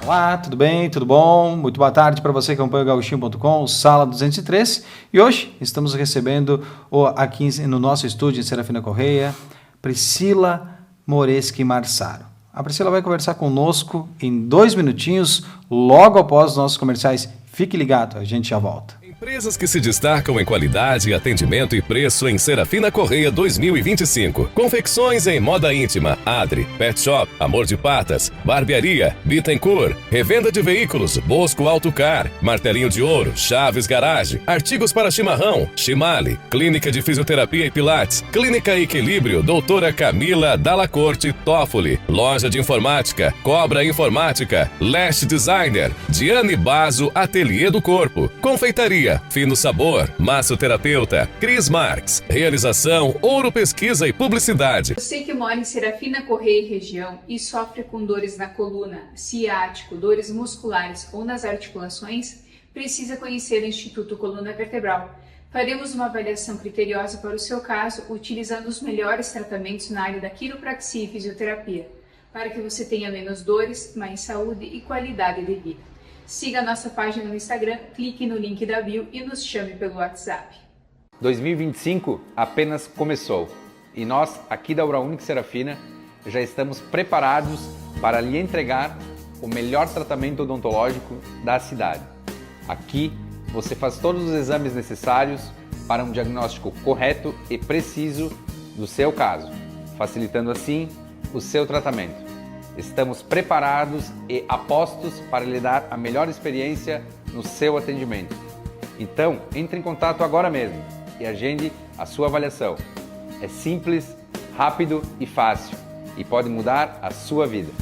Olá, tudo bem? Tudo bom? Muito boa tarde para você que acompanha o Gauchinho.com, Sala 203. E hoje estamos recebendo aqui no nosso estúdio em Serafina Correia, Priscila Moreschi Marsaro. A Priscila vai conversar conosco em 2 minutinhos, logo após os nossos comerciais. Fique ligado, a gente já volta. Empresas que se destacam em qualidade, atendimento e preço em Serafina Correia 2025. Confecções em moda íntima, Adri, Pet Shop, Amor de Patas, Barbearia, Bittencourt, revenda de veículos, Bosco Autocar, Martelinho de Ouro, Chaves Garage, artigos para chimarrão, Chimale, Clínica de Fisioterapia e Pilates, Clínica Equilíbrio, Doutora Camila Dalla Corte Toffoli, Loja de Informática, Cobra Informática, Lash Designer, Diane Bazo Ateliê do Corpo, Confeitaria, Fino Sabor, Massoterapeuta, Cris Marques, Realização, Ouro Pesquisa e Publicidade. Você que mora em Serafina Correia e região e sofre com dores na coluna, ciático, dores musculares ou nas articulações, precisa conhecer o Instituto Coluna Vertebral. Faremos uma avaliação criteriosa para o seu caso, utilizando os melhores tratamentos na área da quiropraxia e fisioterapia, para que você tenha menos dores, mais saúde e qualidade de vida. Siga a nossa página no Instagram, clique no link da bio e nos chame pelo WhatsApp. 2025 apenas começou e nós, aqui da Uraunica Serafina, já estamos preparados para lhe entregar o melhor tratamento odontológico da cidade. Aqui você faz todos os exames necessários para um diagnóstico correto e preciso do seu caso, facilitando assim o seu tratamento. Estamos preparados e apostos para lhe dar a melhor experiência no seu atendimento. Então, entre em contato agora mesmo e agende a sua avaliação. É simples, rápido e fácil e pode mudar a sua vida.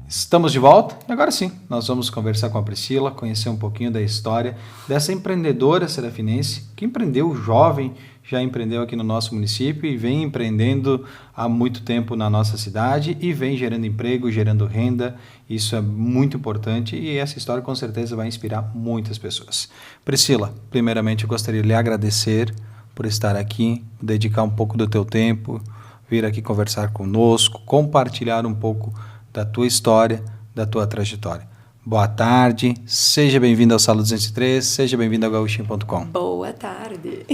Estamos de volta e agora sim, nós vamos conversar com a Priscila, conhecer um pouquinho da história dessa empreendedora serafinense que empreendeu jovem, já empreendeu aqui no nosso município e vem empreendendo há muito tempo na nossa cidade e vem gerando emprego, gerando renda. Isso é muito importante e essa história com certeza vai inspirar muitas pessoas. Priscila, primeiramente eu gostaria de lhe agradecer por estar aqui, dedicar um pouco do teu tempo, vir aqui conversar conosco, compartilhar um pouco da tua história, da tua trajetória. Boa tarde, seja bem-vindo ao Sala 203, seja bem-vindo ao Gauchinho.com. Boa tarde.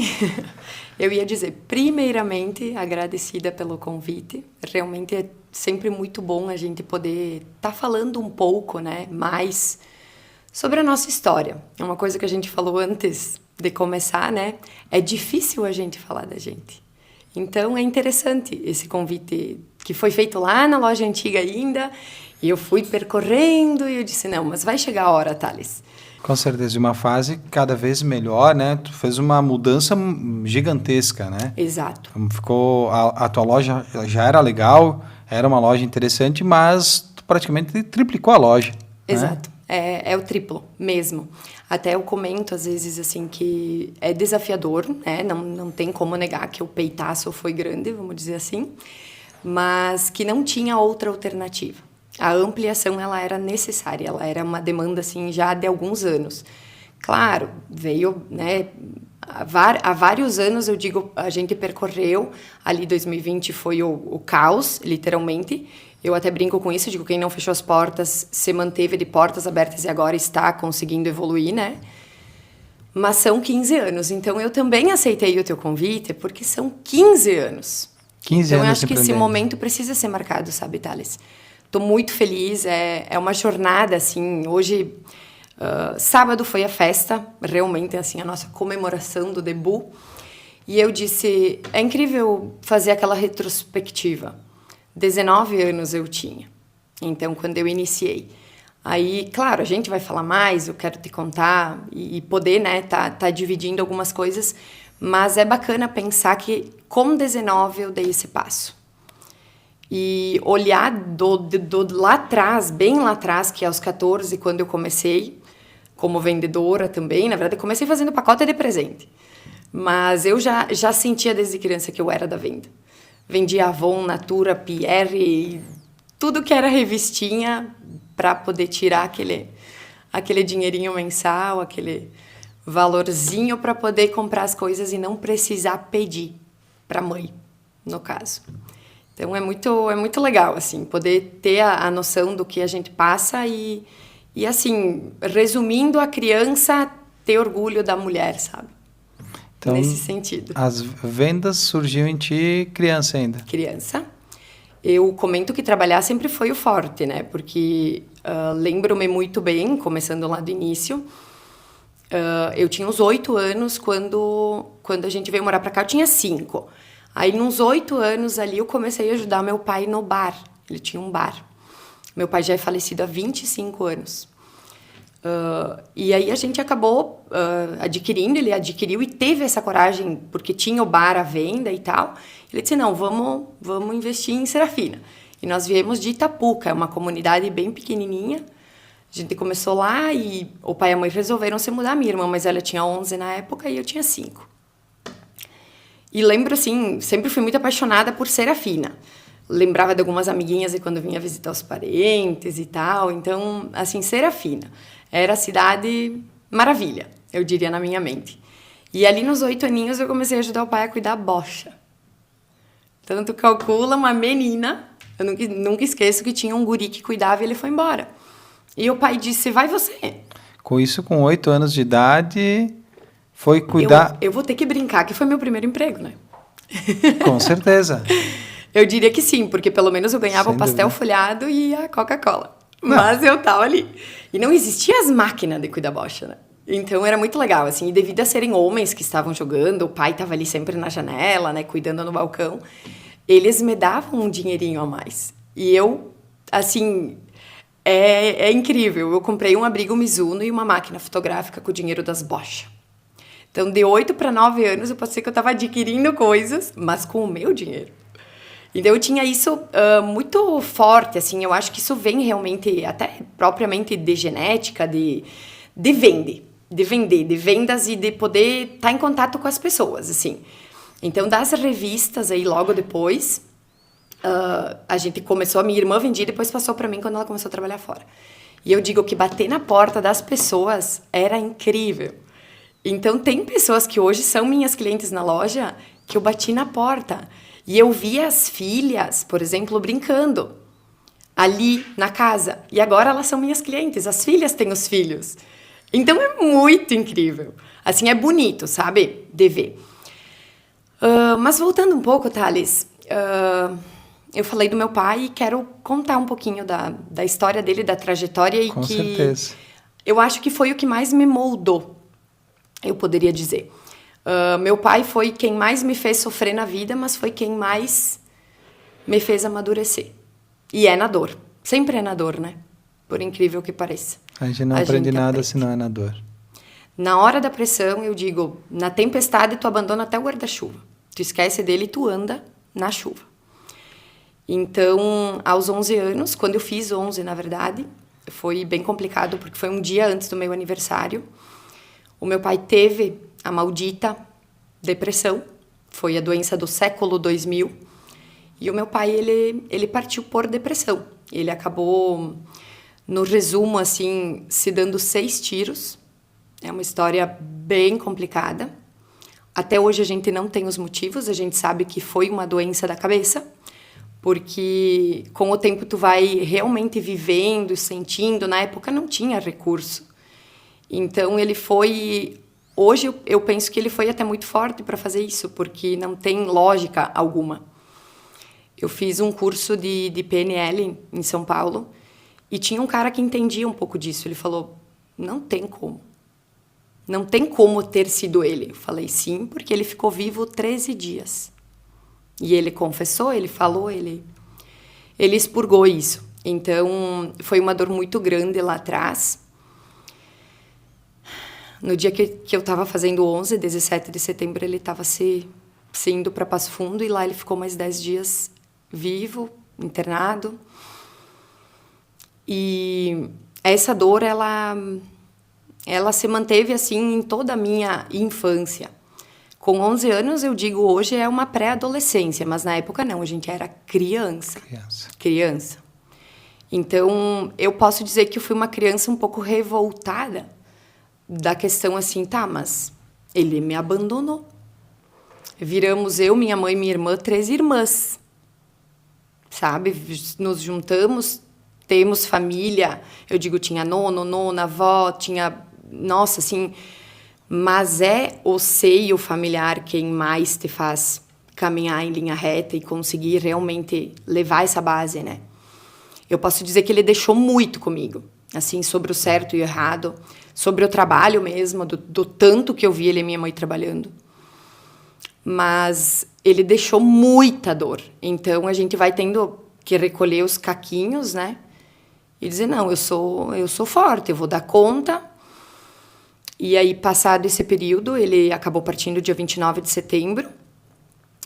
Eu ia dizer, primeiramente, agradecida pelo convite. Realmente é sempre muito bom a gente poder estar falando um pouco, né, mais sobre a nossa história. É uma coisa que a gente falou antes de começar, né? É difícil a gente falar da gente. Então, é interessante esse convite que foi feito lá na loja antiga ainda E eu fui percorrendo e eu disse, não, mas vai chegar a hora, Thales. Com certeza, de uma fase cada vez melhor, né? Tu fez uma mudança gigantesca, né? Exato. Ficou, a tua loja já era legal, era uma loja interessante, mas tu praticamente triplicou a loja. Exato. Né? É o triplo mesmo. Até eu comento às vezes assim que é desafiador, né? Não tem como negar que o peitaço foi grande, vamos dizer assim, mas que não tinha outra alternativa. A ampliação ela era necessária, ela era uma demanda assim já de alguns anos. Claro, veio, né, há vários anos, eu digo, a gente percorreu, ali 2020 foi o caos, literalmente. Eu até brinco com isso, digo, quem não fechou as portas se manteve de portas abertas e agora está conseguindo evoluir, né? Mas são 15 anos, então eu também aceitei o teu convite, porque são 15 anos. 15 então anos eu acho que esse empreendendo. momento precisa ser marcado, sabe, Thales? Estou muito feliz, é uma jornada, assim, hoje, sábado foi a festa, realmente, assim, a nossa comemoração do debut, e eu disse, é incrível fazer aquela retrospectiva. 19 anos eu tinha, então, quando eu iniciei. Aí, claro, a gente vai falar mais, eu quero te contar e poder, né, tá dividindo algumas coisas, mas é bacana pensar que com 19 eu dei esse passo. E olhar do lá atrás, bem lá atrás, que é aos 14, quando eu comecei, como vendedora também, na verdade, eu comecei fazendo pacote de presente. Mas eu já sentia desde criança que eu era da venda. Vendia Avon, Natura, Pierre, tudo que era revistinha para poder tirar aquele dinheirinho mensal, aquele valorzinho para poder comprar as coisas e não precisar pedir para a mãe, no caso. Então, é muito legal, assim, poder ter a noção do que a gente passa e, assim, resumindo, a criança ter orgulho da mulher, sabe? Então, nesse sentido. As vendas surgiu em ti criança ainda? Criança. Eu comento que trabalhar sempre foi o forte, né? Porque lembro-me muito bem, começando lá do início, eu tinha uns 8 anos quando a gente veio morar pra cá, eu tinha 5. Aí, nos 8 anos ali, eu comecei a ajudar meu pai no bar. Ele tinha um bar. Meu pai já é falecido há 25 anos. E aí, a gente acabou adquirindo, ele adquiriu e teve essa coragem, porque tinha o bar à venda e tal. Ele disse, não, vamos investir em Serafina. E nós viemos de Itapuca, é uma comunidade bem pequenininha. A gente começou lá e o pai e a mãe resolveram se mudar. Minha irmã mais velha tinha 11 na época e eu tinha 5. E lembro, assim, sempre fui muito apaixonada por Serafina. Lembrava de algumas amiguinhas de quando vinha visitar os parentes e tal. Então, assim, Serafina era a cidade maravilha, eu diria, na minha mente. E ali nos 8 aninhos eu comecei a ajudar o pai a cuidar da bocha. Então, tu calcula uma menina, eu nunca esqueço que tinha um guri que cuidava e ele foi embora. E o pai disse, vai você. Com isso, com 8 anos de idade... Foi cuidar... Eu vou ter que brincar que foi meu primeiro emprego, né? Com certeza. Eu diria que sim, porque pelo menos eu ganhava Sem o pastel dúvida. folhado e a Coca-Cola. Mas eu tava ali. E não existia as máquinas de cuidar bocha, né? Então era muito legal, assim. E devido a serem homens que estavam jogando, o pai tava ali sempre na janela, né? Cuidando no balcão. Eles me davam um dinheirinho a mais. E eu, assim... É incrível. Eu comprei um abrigo Mizuno e uma máquina fotográfica com o dinheiro das bochas. Então, de 8 para 9 anos, eu passei que eu estava adquirindo coisas, mas com o meu dinheiro. Então, eu tinha isso muito forte, assim, eu acho que isso vem realmente, até propriamente de genética, de vendas e de poder estar em contato com as pessoas, assim. Então, das revistas aí, logo depois, a gente começou, a minha irmã vendia e depois passou para mim quando ela começou a trabalhar fora. E eu digo que bater na porta das pessoas era incrível. Então, tem pessoas que hoje são minhas clientes na loja que eu bati na porta. E eu vi as filhas, por exemplo, brincando ali na casa. E agora elas são minhas clientes. As filhas têm os filhos. Então, é muito incrível. Assim, é bonito, sabe? De ver. Mas voltando um pouco, Thales, eu falei do meu pai e quero contar um pouquinho da história dele, da trajetória. E Com que certeza. Eu acho que foi o que mais me moldou, eu poderia dizer. Meu pai foi quem mais me fez sofrer na vida, mas foi quem mais me fez amadurecer. E é na dor. Sempre é na dor, né? Por incrível que pareça. A gente não aprende nada se não é na dor. Na hora da pressão, eu digo, na tempestade tu abandona até o guarda-chuva. Tu esquece dele e tu anda na chuva. Então, aos 11 anos, quando eu fiz 11, na verdade, foi bem complicado, porque foi um dia antes do meu aniversário. O meu pai teve a maldita depressão, foi a doença do século 2000. E o meu pai, ele partiu por depressão. Ele acabou, no resumo, assim, se dando 6 tiros. É uma história bem complicada. Até hoje a gente não tem os motivos, a gente sabe que foi uma doença da cabeça, porque com o tempo tu vai realmente vivendo, sentindo. Na época não tinha recurso. Então ele foi... Hoje eu penso que ele foi até muito forte para fazer isso, porque não tem lógica alguma. Eu fiz um curso de PNL em São Paulo e tinha um cara que entendia um pouco disso. Ele falou, não tem como. Não tem como ter sido ele. Eu falei sim, porque ele ficou vivo 13 dias. E ele confessou, ele falou, ele expurgou isso. Então, foi uma dor muito grande lá atrás. No dia que eu estava fazendo 11, 17 de setembro, ele estava se indo para Passo Fundo e lá ele ficou mais 10 dias vivo, internado. E essa dor, ela se manteve assim em toda a minha infância. Com 11 anos, eu digo hoje, é uma pré-adolescência, mas na época não, a gente era criança. Criança. Então, eu posso dizer que eu fui uma criança um pouco revoltada da questão assim, tá, mas ele me abandonou. Viramos eu, minha mãe e minha irmã, 3 irmãs. Sabe? Nos juntamos, temos família. Eu digo, tinha nono, nona, avó, tinha... Nossa, assim... Mas é o seio familiar quem mais te faz caminhar em linha reta e conseguir realmente levar essa base, né? Eu posso dizer que ele deixou muito comigo, assim, sobre o certo e o errado, sobre o trabalho mesmo, do tanto que eu vi ele e minha mãe trabalhando. Mas ele deixou muita dor. Então, a gente vai tendo que recolher os caquinhos, né? E dizer, não, eu sou forte, eu vou dar conta. E aí, passado esse período, ele acabou partindo dia 29 de setembro.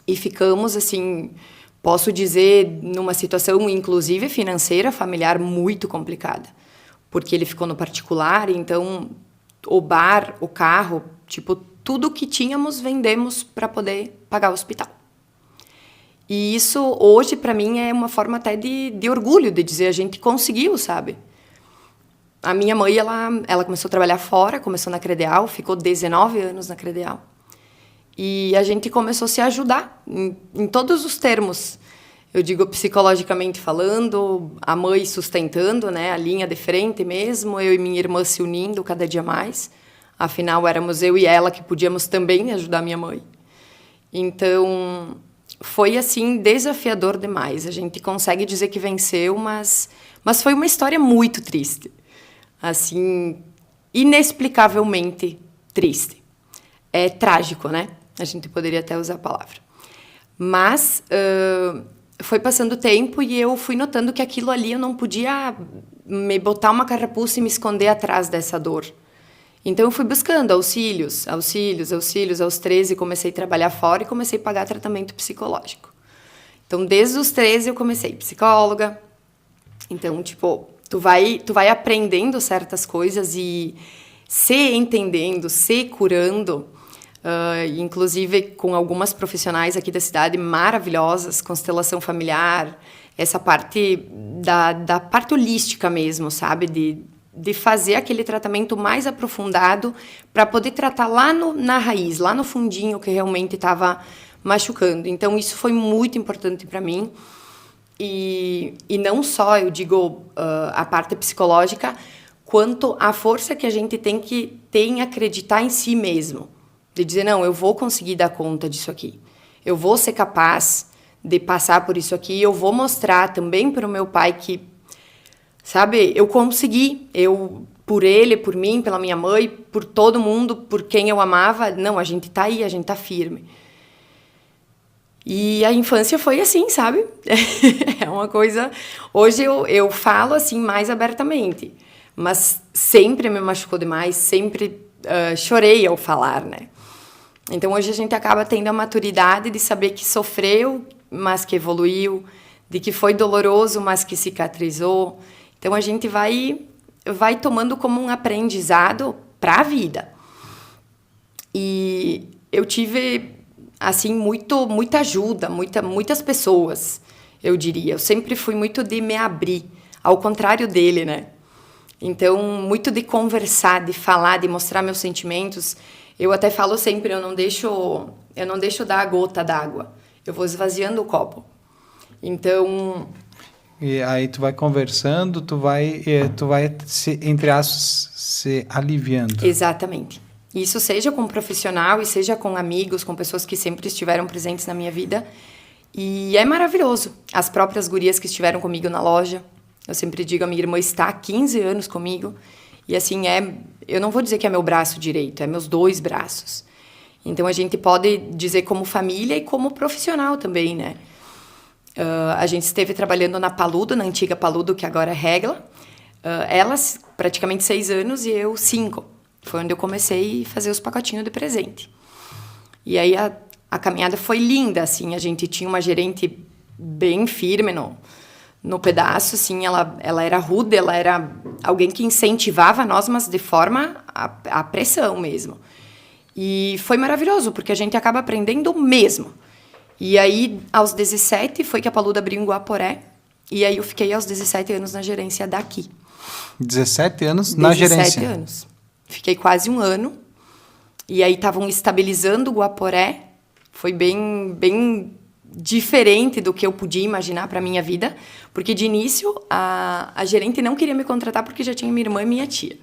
E ficamos, assim, posso dizer, numa situação, inclusive, financeira, familiar, muito complicada. Porque ele ficou no particular, então, o bar, o carro, tipo, tudo que tínhamos, vendemos para poder pagar o hospital. E isso, hoje, para mim, é uma forma até de orgulho, de dizer, a gente conseguiu, sabe? A minha mãe, ela começou a trabalhar fora, começou na Credeal, ficou 19 anos na Credeal. E a gente começou a se ajudar em todos os termos. Eu digo psicologicamente falando, a mãe sustentando, né, a linha de frente mesmo, eu e minha irmã se unindo cada dia mais. Afinal, éramos eu e ela que podíamos também ajudar minha mãe. Então, foi assim desafiador demais. A gente consegue dizer que venceu, mas foi uma história muito triste. Assim, inexplicavelmente triste. É trágico, né? A gente poderia até usar a palavra. Mas foi passando o tempo e eu fui notando que aquilo ali eu não podia me botar uma carapuça e me esconder atrás dessa dor. Então eu fui buscando auxílios. Aos 13 comecei a trabalhar fora e comecei a pagar tratamento psicológico. Então desde os 13 eu comecei psicóloga. Então, tipo... Tu vai aprendendo certas coisas e se entendendo, se curando, inclusive com algumas profissionais aqui da cidade maravilhosas, constelação familiar, essa parte da parte holística mesmo, sabe? De fazer aquele tratamento mais aprofundado para poder tratar lá na raiz, lá no fundinho que realmente estava machucando. Então, isso foi muito importante para mim. E não só, eu digo, a parte psicológica, quanto a força que a gente tem que ter em acreditar em si mesmo. De dizer, não, eu vou conseguir dar conta disso aqui. Eu vou ser capaz de passar por isso aqui. Eu vou mostrar também para o meu pai que, sabe, eu consegui. Por ele, por mim, pela minha mãe, por todo mundo, por quem eu amava. Não, a gente tá aí, a gente tá firme. E a infância foi assim, sabe? É uma coisa... Hoje eu falo assim mais abertamente, mas sempre me machucou demais, sempre chorei ao falar, né? Então hoje a gente acaba tendo a maturidade de saber que sofreu, mas que evoluiu, de que foi doloroso, mas que cicatrizou. Então a gente vai tomando como um aprendizado para a vida. E eu tive, assim, muita ajuda, muitas pessoas, eu diria. Eu sempre fui muito de me abrir, ao contrário dele, né? Então, muito de conversar, de falar, de mostrar meus sentimentos. Eu até falo sempre, eu não deixo dar a gota d'água. Eu vou esvaziando o copo. Então... E aí tu vai conversando, tu vai entre aspas, se aliviando. Exatamente. Isso seja com um profissional e seja com amigos, com pessoas que sempre estiveram presentes na minha vida. E é maravilhoso. As próprias gurias que estiveram comigo na loja. Eu sempre digo, a minha irmã está há 15 anos comigo. E assim, eu não vou dizer que é meu braço direito, é meus 2 braços. Então a gente pode dizer como família e como profissional também, né? A gente esteve trabalhando na Paludo, na antiga Paludo, que agora é Regla. Elas, praticamente 6 anos, e eu 5. Foi onde eu comecei a fazer os pacotinhos de presente. E aí a caminhada foi linda, assim. A gente tinha uma gerente bem firme no pedaço, assim. Ela era rude, ela era alguém que incentivava nós, mas de forma a pressão mesmo. E foi maravilhoso, porque a gente acaba aprendendo mesmo. E aí, aos 17, foi que a Paludo abriu em Guaporé. E aí eu fiquei aos 17 anos na gerência daqui. 17 anos na gerência? 17 anos. Fiquei quase 1 ano. E aí estavam estabilizando o Guaporé. Foi bem diferente do que eu podia imaginar para a minha vida. Porque, de início, a gerente não queria me contratar porque já tinha minha irmã e minha tia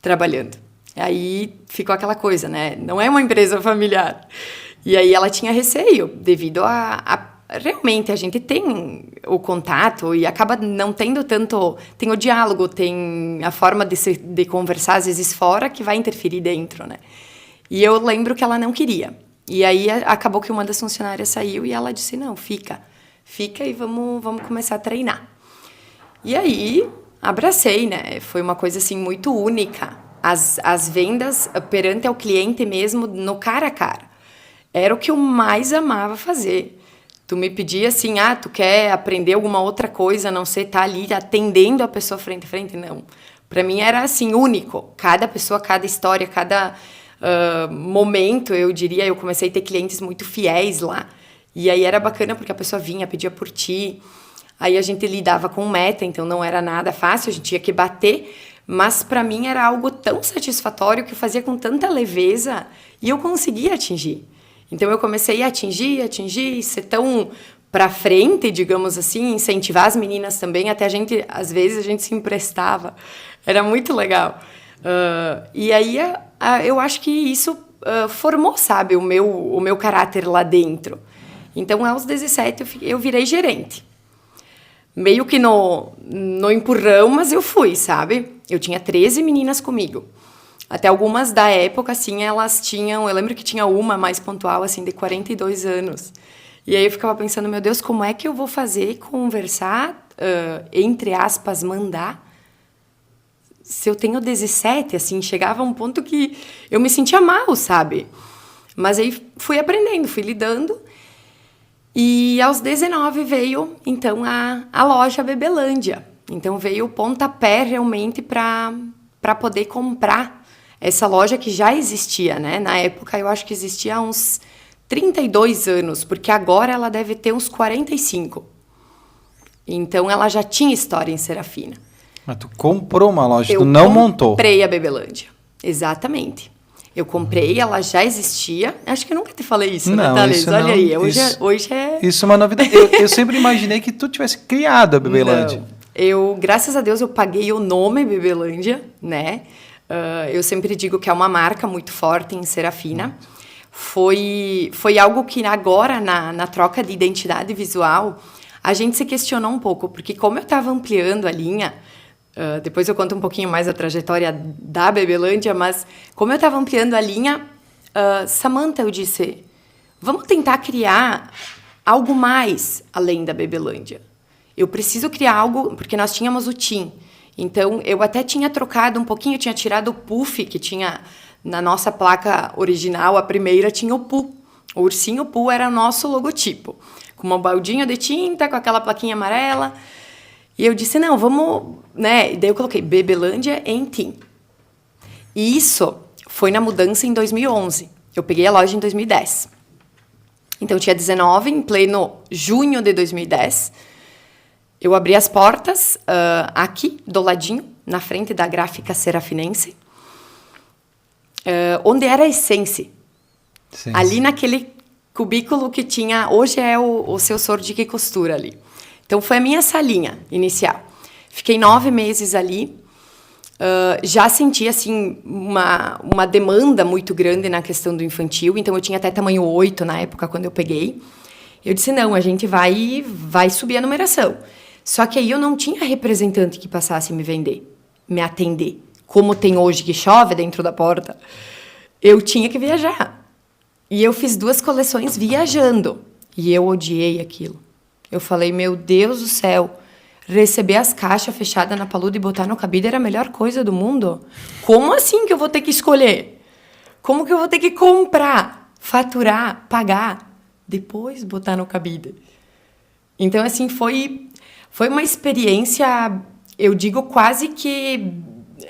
trabalhando. Aí ficou aquela coisa, né? Não é uma empresa familiar. E aí ela tinha receio, devido realmente, a gente tem o contato e acaba não tendo tanto... Tem o diálogo, tem a forma de conversar, às vezes, fora, que vai interferir dentro, né? E eu lembro que ela não queria. E aí acabou que uma das funcionárias saiu e ela disse, não, fica e vamos começar a treinar. E aí, abracei, né? Foi uma coisa, assim, muito única. As vendas perante ao cliente mesmo, no cara a cara. Era o que eu mais amava fazer. Tu me pedia assim, tu quer aprender alguma outra coisa, a não ser estar ali atendendo a pessoa frente a frente? Não. Para mim era assim, único. Cada pessoa, cada história, cada momento, eu diria, eu comecei a ter clientes muito fiéis lá. E aí era bacana porque a pessoa vinha, pedia por ti. Aí a gente lidava com meta, então não era nada fácil, a gente tinha que bater. Mas para mim era algo tão satisfatório que eu fazia com tanta leveza e eu conseguia atingir. Então, eu comecei a atingir, ser tão para frente, digamos assim, incentivar as meninas também, até às vezes, a gente se emprestava. Era muito legal. E aí, eu acho que isso formou, sabe, o meu caráter lá dentro. Então, aos 17, eu virei gerente. Meio que no empurrão, mas eu fui, sabe? Eu tinha 13 meninas comigo. Até algumas da época, assim, elas tinham... Eu lembro que tinha uma mais pontual, assim, de 42 anos. E aí eu ficava pensando, meu Deus, como é que eu vou fazer conversar, entre aspas, mandar? Se eu tenho 17, assim, chegava a um ponto que eu me sentia mal, sabe? Mas aí fui aprendendo, fui lidando. E aos 19 veio, então, a loja Bebelândia. Então veio o pontapé, realmente, para poder comprar essa loja que já existia, né? Na época, eu acho que existia há uns 32 anos, porque agora ela deve ter uns 45. Então, ela já tinha história em Serafina. Mas tu comprou uma loja, tu não montou. Eu comprei a Bebelândia, exatamente. Eu comprei, ela já existia. Acho que eu nunca te falei isso, não, né, Thales? Isso olha não, aí, hoje é... Isso é uma novidade. Eu sempre imaginei que tu tivesse criado a Bebelândia. Não, graças a Deus, eu paguei o nome Bebelândia, né? Eu sempre digo que é uma marca muito forte em Serafina. Foi algo que agora, na troca de identidade visual, a gente se questionou um pouco, porque como eu estava ampliando a linha, depois eu conto um pouquinho mais a trajetória da Bebelândia, mas como eu estava ampliando a linha, Samantha, eu disse, vamos tentar criar algo mais além da Bebelândia. Eu preciso criar algo, porque nós tínhamos o Tim. Então, eu até tinha trocado um pouquinho, eu tinha tirado o puff, que tinha na nossa placa original, a primeira tinha o Pooh. O ursinho Pooh era o nosso logotipo, com um baldinho de tinta, com aquela plaquinha amarela. E eu disse, não, vamos, né? E daí eu coloquei Bebelândia em Tim. E isso foi na mudança em 2011. Eu peguei a loja em 2010. Então, eu tinha 19, em pleno junho de 2010. Eu abri as portas aqui, do ladinho, na frente da Gráfica Serafinense, onde era a Essence. Sim. Ali naquele cubículo que tinha... Hoje é o seu Sordi que costura ali. Então, foi a minha salinha inicial. Fiquei 9 meses ali. Já senti, assim, uma demanda muito grande na questão do infantil. Então, eu tinha até tamanho 8 na época, quando eu peguei. Eu disse, não, a gente vai subir a numeração. Só que aí eu não tinha representante que passasse a me vender, me atender. Como tem hoje que chove dentro da porta, eu tinha que viajar. E eu fiz 2 coleções viajando. E eu odiei aquilo. Eu falei, meu Deus do céu, receber as caixas fechadas na paluda e botar no cabide era a melhor coisa do mundo? Como assim que eu vou ter que escolher? Como que eu vou ter que comprar, faturar, pagar, depois botar no cabide? Então, assim, foi uma experiência, eu digo quase que...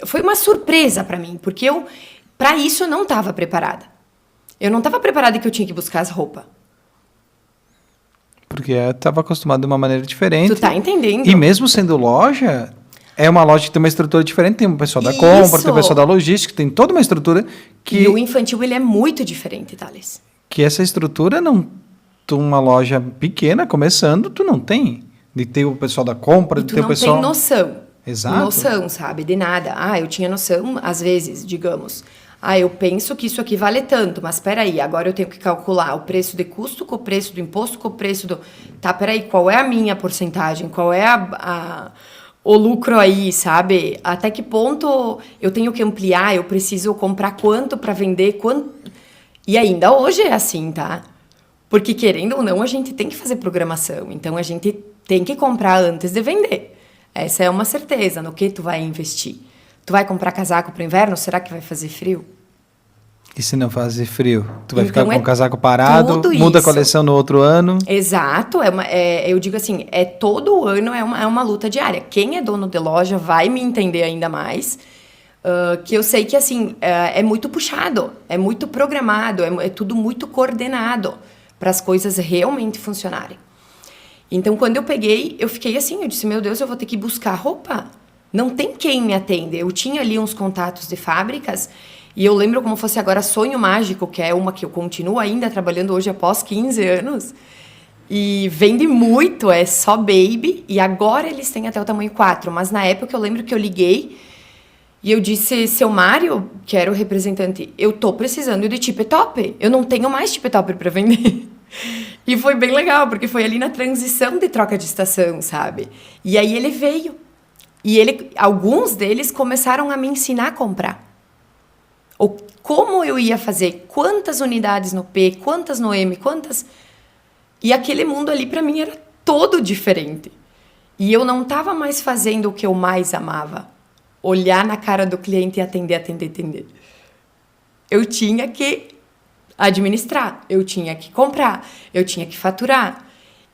Foi uma surpresa para mim, porque para isso eu não estava preparada. Eu não estava preparada que eu tinha que buscar as roupas. Porque eu estava acostumado de uma maneira diferente. Tu tá entendendo? E mesmo sendo loja, é uma loja que tem uma estrutura diferente. Tem o pessoal da compra, tem o pessoal da logística, tem toda uma estrutura que... E o infantil, ele é muito diferente, Thales. Que essa estrutura, uma loja pequena, começando, tu não tem. De ter o pessoal da compra, E de tu ter o não pessoal... tem noção. Exato. Noção, sabe? De nada. Eu tinha noção, às vezes, digamos. Eu penso que isso aqui vale tanto, mas peraí, agora eu tenho que calcular o preço de custo com o preço do imposto, com o preço do... Tá, peraí, qual é a minha porcentagem? Qual é o lucro aí, sabe? Até que ponto eu tenho que ampliar? Eu preciso comprar quanto para vender? Quanto... E ainda hoje é assim, tá? Porque, querendo ou não, a gente tem que fazer programação. Então, a gente tem que comprar antes de vender. Essa é uma certeza. No que tu vai investir? Tu vai comprar casaco para o inverno? Será que vai fazer frio? E se não fazer frio? Tu vai Então ficar com o casaco parado, muda a coleção no outro ano. Exato. Eu digo assim, todo ano é uma luta diária. Quem é dono de loja vai me entender ainda mais. Que eu sei que assim, é muito puxado, é muito programado, é tudo muito coordenado para as coisas realmente funcionarem. Então, quando eu peguei, eu fiquei assim, eu disse, meu Deus, eu vou ter que buscar roupa. Não tem quem me atenda. Eu tinha ali uns contatos de fábricas e eu lembro como fosse agora Sonho Mágico, que é uma que eu continuo ainda trabalhando hoje após 15 anos. E vende muito, é só baby. E agora eles têm até o tamanho 4. Mas na época eu lembro que eu liguei e eu disse, seu Mário, que era o representante, eu tô precisando de tip top. Eu não tenho mais tip top para vender. E foi bem legal, porque foi ali na transição de troca de estação, sabe? E aí ele veio. E alguns deles começaram a me ensinar a comprar. Como eu ia fazer, quantas unidades no P, quantas no M, quantas... E aquele mundo ali para mim era todo diferente. E eu não estava mais fazendo o que eu mais amava. Olhar na cara do cliente e atender. Eu tinha que administrar, eu tinha que comprar, eu tinha que faturar.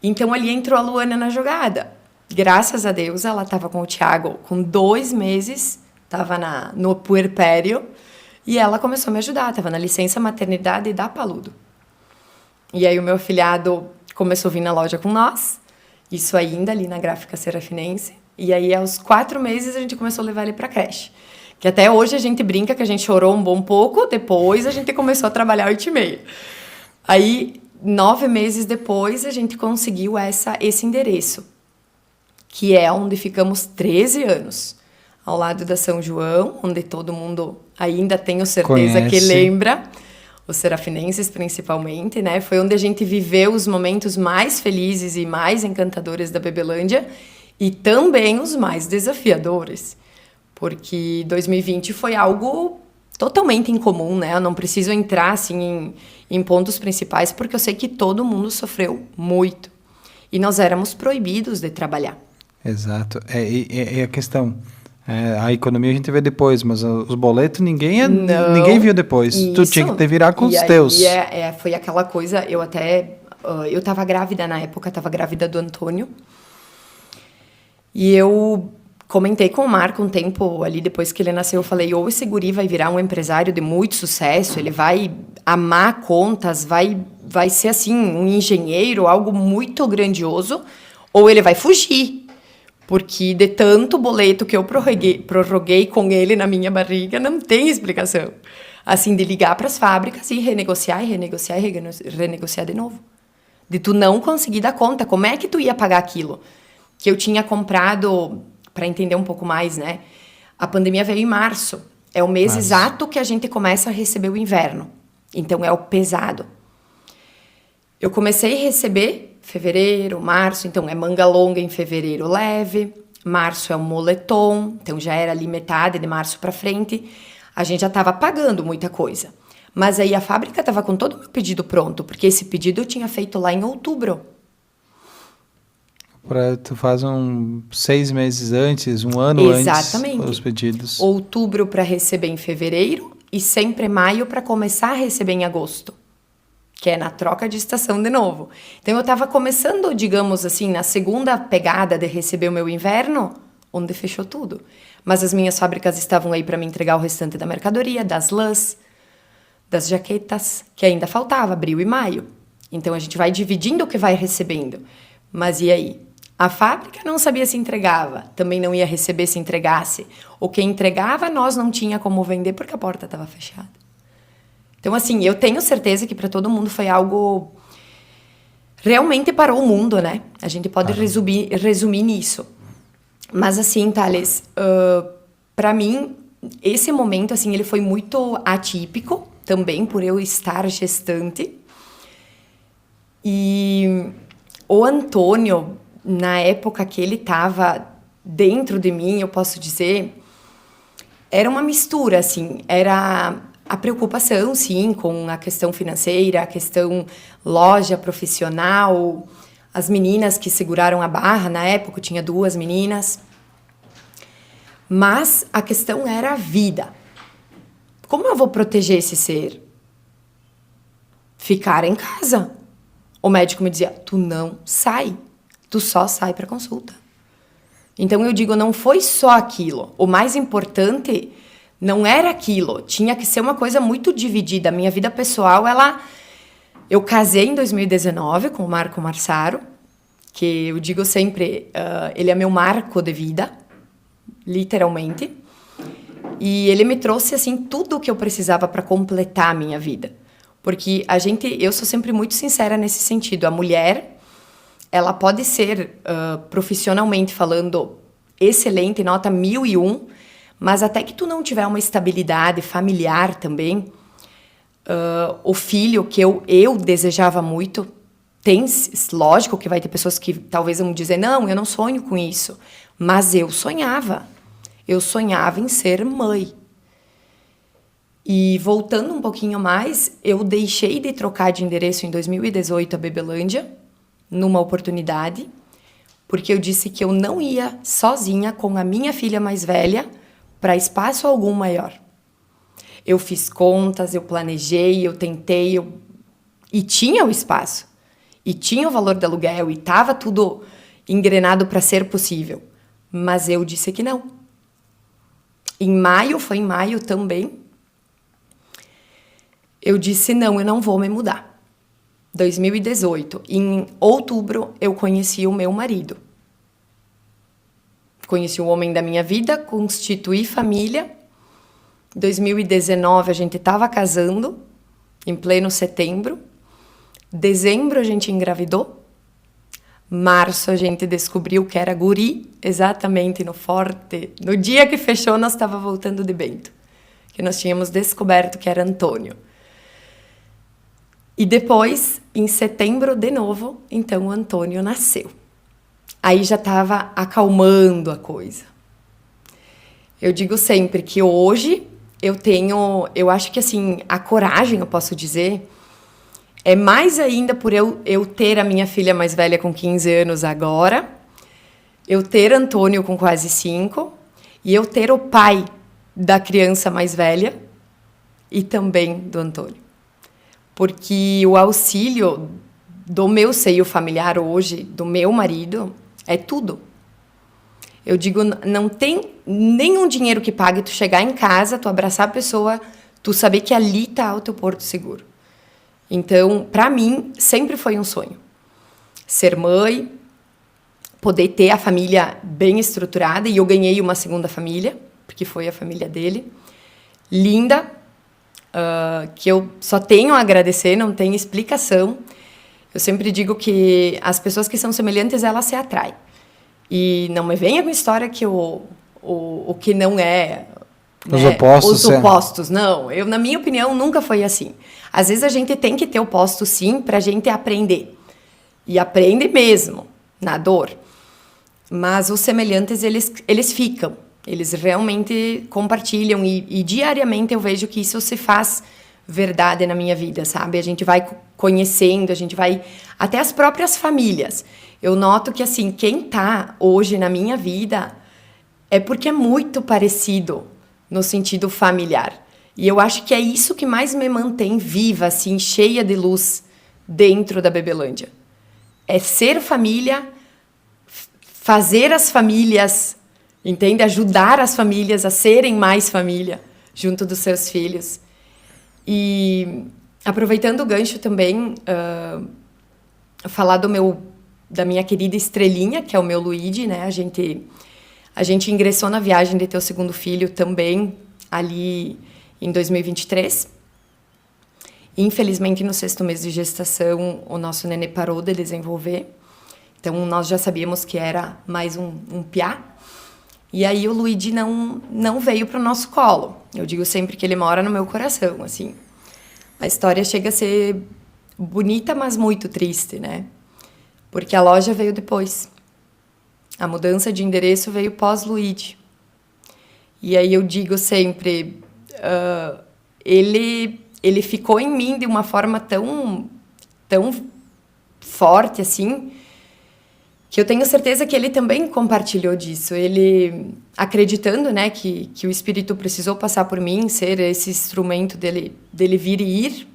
Então ali entrou a Luana na jogada. Graças a Deus, ela estava com o Thiago com 2 meses, estava no puerpério, e ela começou a me ajudar, estava na licença maternidade da Paludo. E aí o meu afilhado começou a vir na loja com nós, isso ainda ali na Gráfica Serafinense, e aí aos 4 meses a gente começou a levar ele para a creche. Que até hoje a gente brinca que a gente chorou um bom pouco, depois a gente começou a trabalhar 8h30. Aí, 9 meses depois, a gente conseguiu esse endereço, que é onde ficamos 13 anos, ao lado da São João, onde todo mundo ainda tenho certeza que lembra, os serafinenses principalmente, né? Foi onde a gente viveu os momentos mais felizes e mais encantadores da Bebelândia e também os mais desafiadores, porque 2020 foi algo totalmente incomum, né? Eu não preciso entrar, assim, em pontos principais, porque eu sei que todo mundo sofreu muito. E nós éramos proibidos de trabalhar. Exato. É a questão. A economia a gente vê depois, mas os boletos ninguém viu depois. Isso. Tu tinha que te virar com os aí, teus. Foi aquela coisa, eu tava grávida na época, tava grávida do Antônio. E eu comentei com o Marco um tempo ali, depois que ele nasceu, eu falei, ou esse guri vai virar um empresário de muito sucesso, ele vai amar contas, vai ser assim, um engenheiro, algo muito grandioso, ou ele vai fugir. Porque de tanto boleto que eu prorroguei com ele na minha barriga, não tem explicação. Assim, de ligar para as fábricas e renegociar de novo. De tu não conseguir dar conta. Como é que tu ia pagar aquilo? Que eu tinha comprado, para entender um pouco mais, né? A pandemia veio em março. É o mês exato que a gente começa a receber o inverno. Então, é o pesado. Eu comecei a receber fevereiro, março, então é manga longa em fevereiro leve, março é um moletom, então já era ali metade de março para frente, a gente já estava pagando muita coisa. Mas aí a fábrica estava com todo o meu pedido pronto, porque esse pedido eu tinha feito lá em outubro. Tu faz 6 meses antes, um ano Exatamente. Antes os pedidos. Outubro para receber em fevereiro e sempre maio para começar a receber em agosto. Que é na troca de estação de novo. Então, eu estava começando, digamos assim, na segunda pegada de receber o meu inverno, onde fechou tudo. Mas as minhas fábricas estavam aí para me entregar o restante da mercadoria, das lãs, das jaquetas, que ainda faltava, abril e maio. Então, a gente vai dividindo o que vai recebendo. Mas e aí? A fábrica não sabia se entregava, também não ia receber se entregasse. O que entregava, nós não tinha como vender porque a porta estava fechada. Então, assim, eu tenho certeza que para todo mundo foi algo... Realmente parou o mundo, né? A gente pode resumir nisso. Mas, assim, Thales, para mim, esse momento, assim, ele foi muito atípico, também por eu estar gestante. E o Antônio, na época que ele estava dentro de mim, eu posso dizer, era uma mistura, assim, era... A preocupação, sim, com a questão financeira, a questão loja profissional, as meninas que seguraram a barra, na época tinha 2 meninas. Mas a questão era a vida. Como eu vou proteger esse ser? Ficar em casa. O médico me dizia, tu não sai, tu só sai para consulta. Então eu digo, não foi só aquilo. O mais importante... Não era aquilo, tinha que ser uma coisa muito dividida. A minha vida pessoal, eu casei em 2019 com o Marco Marsaro, que eu digo sempre, ele é meu marco de vida, literalmente. E ele me trouxe, assim, tudo o que eu precisava para completar a minha vida. Porque eu sou sempre muito sincera nesse sentido. A mulher, ela pode ser, profissionalmente falando, excelente, nota 1001, mas até que tu não tiver uma estabilidade familiar também, o filho que eu desejava muito, lógico que vai ter pessoas que talvez vão dizer, não, eu não sonho com isso, mas eu sonhava em ser mãe. E voltando um pouquinho mais, eu deixei de trocar de endereço em 2018 a Bebelândia, numa oportunidade, porque eu disse que eu não ia sozinha com a minha filha mais velha para espaço algum maior. Eu fiz contas, eu planejei, eu tentei, e tinha o espaço, e tinha o valor do aluguel, e estava tudo engrenado para ser possível. Mas eu disse que não. Foi em maio também, eu disse não, eu não vou me mudar. 2018, em outubro, eu conheci o meu marido. Conheci o homem da minha vida, constituí família. Em 2019, a gente estava casando, em pleno setembro. Dezembro, a gente engravidou. Março, a gente descobriu que era guri, exatamente no dia que fechou, nós estava voltando de Bento. Que nós tínhamos descoberto que era Antônio. E depois, em setembro, de novo, então o Antônio nasceu. Aí já estava acalmando a coisa. Eu digo sempre que hoje eu acho que assim, a coragem, eu posso dizer, é mais ainda por eu ter a minha filha mais velha com 15 anos agora, eu ter Antônio com quase 5, e eu ter o pai da criança mais velha e também do Antônio. Porque o auxílio do meu seio familiar hoje, do meu marido, é tudo. Eu digo, não tem nenhum dinheiro que pague tu chegar em casa, tu abraçar a pessoa, tu saber que ali está o teu porto seguro. Então, para mim, sempre foi um sonho. Ser mãe, poder ter a família bem estruturada, e eu ganhei uma segunda família, porque foi a família dele, linda, que eu só tenho a agradecer, não tem explicação. Eu sempre digo que as pessoas que são semelhantes, elas se atraem. E não me venha com história que o que não é... Os né, opostos. Os opostos, não. Na minha opinião, nunca foi assim. Às vezes a gente tem que ter oposto, sim, para a gente aprender. E aprende mesmo, na dor. Mas os semelhantes, eles ficam. Eles realmente compartilham. E diariamente eu vejo que isso se faz verdade na minha vida, sabe? A gente vai conhecendo, a gente vai... Até as próprias famílias. Eu noto que, assim, quem tá hoje na minha vida é porque é muito parecido no sentido familiar. E eu acho que é isso que mais me mantém viva, assim, cheia de luz dentro da Bebelândia. É ser família, fazer as famílias, entende? Ajudar as famílias a serem mais família junto dos seus filhos. E aproveitando o gancho também, falar da minha querida estrelinha, que é o meu Luigi, né? A gente ingressou na viagem de ter o segundo filho também ali em 2023. Infelizmente, no 6º mês de gestação, o nosso nenê parou de desenvolver. Então, nós já sabíamos que era mais um piá. E aí, o Luigi não veio para o nosso colo. Eu digo sempre que ele mora no meu coração, assim. A história chega a ser bonita, mas muito triste, né? Porque a loja veio depois. A mudança de endereço veio pós-Luigi. E aí eu digo sempre, ele ficou em mim de uma forma tão forte, assim, que eu tenho certeza que ele também compartilhou disso. Ele, acreditando, né, que o Espírito precisou passar por mim, ser esse instrumento dele vir e ir,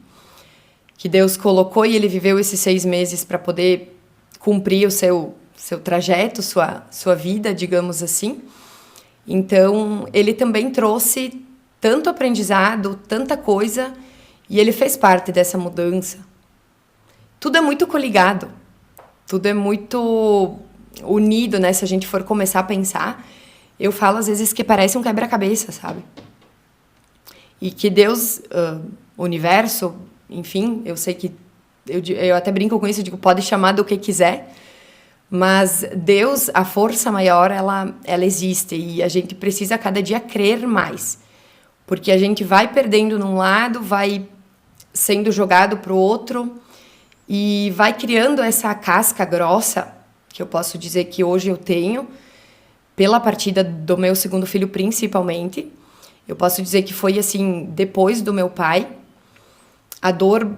que Deus colocou, e ele viveu esses 6 meses para poder cumprir o seu trajeto, sua vida, digamos assim. Então, ele também trouxe tanto aprendizado, tanta coisa, e ele fez parte dessa mudança. Tudo é muito coligado, tudo é muito unido, né? Se a gente for começar a pensar, eu falo às vezes que parece um quebra-cabeça, sabe? E que Deus, o universo, enfim, eu sei que eu até brinco com isso, digo, pode chamar do que quiser, mas Deus, a força maior, ela existe, e a gente precisa cada dia crer mais, porque a gente vai perdendo num lado, vai sendo jogado para o outro, e vai criando essa casca grossa, que eu posso dizer que hoje eu tenho, pela partida do meu segundo filho principalmente. Eu posso dizer que foi assim, depois do meu pai, a dor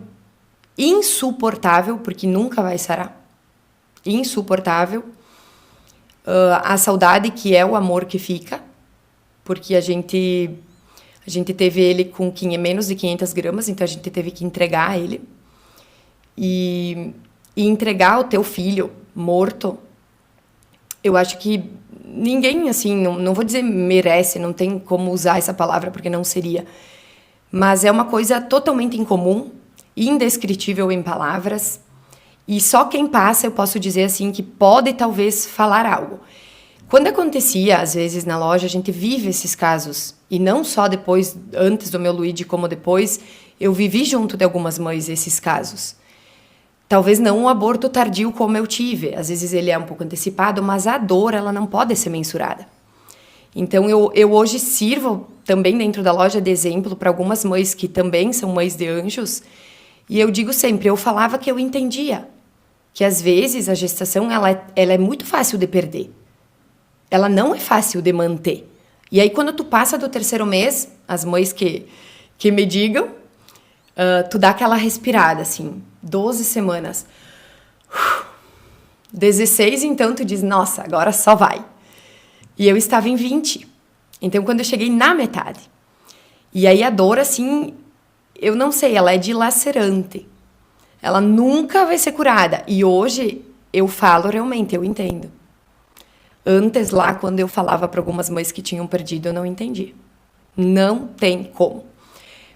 insuportável, porque nunca vai sarar, insuportável, a saudade, que é o amor que fica, porque a gente teve ele com menos de 500 gramas, então a gente teve que entregar ele, e entregar o teu filho morto, eu acho que ninguém, assim, não vou dizer merece, não tem como usar essa palavra, porque não seria, mas é uma coisa totalmente incomum, indescritível em palavras, e só quem passa, eu posso dizer assim, que pode talvez falar algo. Quando acontecia, às vezes, na loja, a gente vive esses casos, e não só depois, antes do meu Luigi, como depois, eu vivi junto de algumas mães esses casos. Talvez não um aborto tardio como eu tive, às vezes ele é um pouco antecipado, mas a dor, ela não pode ser mensurada. Então, eu hoje sirvo também dentro da loja de exemplo para algumas mães que também são mães de anjos, e eu digo sempre, eu falava que eu entendia, que às vezes a gestação ela é muito fácil de perder, ela não é fácil de manter. E aí, quando tu passa do 3º mês, as mães que me digam, tu dá aquela respirada, assim, 12 semanas. 16, então, tu diz, nossa, agora só vai. E eu estava em 20. Então, quando eu cheguei na metade. E aí, a dor, assim, eu não sei, ela é dilacerante. Ela nunca vai ser curada. E hoje, eu falo realmente, eu entendo. Antes, lá, quando eu falava para algumas mães que tinham perdido, eu não entendi. Não tem como.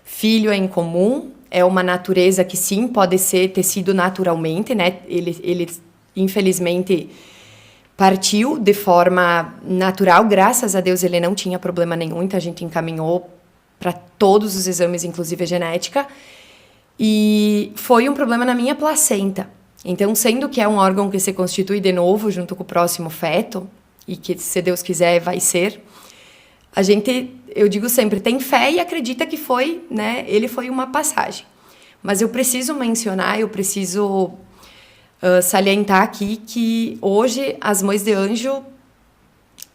Filho é incomum, é uma natureza que, sim, pode ter sido naturalmente, né? Ele infelizmente, partiu de forma natural. Graças a Deus, ele não tinha problema nenhum, então a gente encaminhou para todos os exames, inclusive a genética. E foi um problema na minha placenta. Então, sendo que é um órgão que se constitui de novo junto com o próximo feto, e que, se Deus quiser, vai ser, a gente, eu digo sempre, tem fé e acredita que foi, né? Ele foi uma passagem. Mas eu preciso mencionar, eu preciso salientar aqui que hoje as mães de anjo,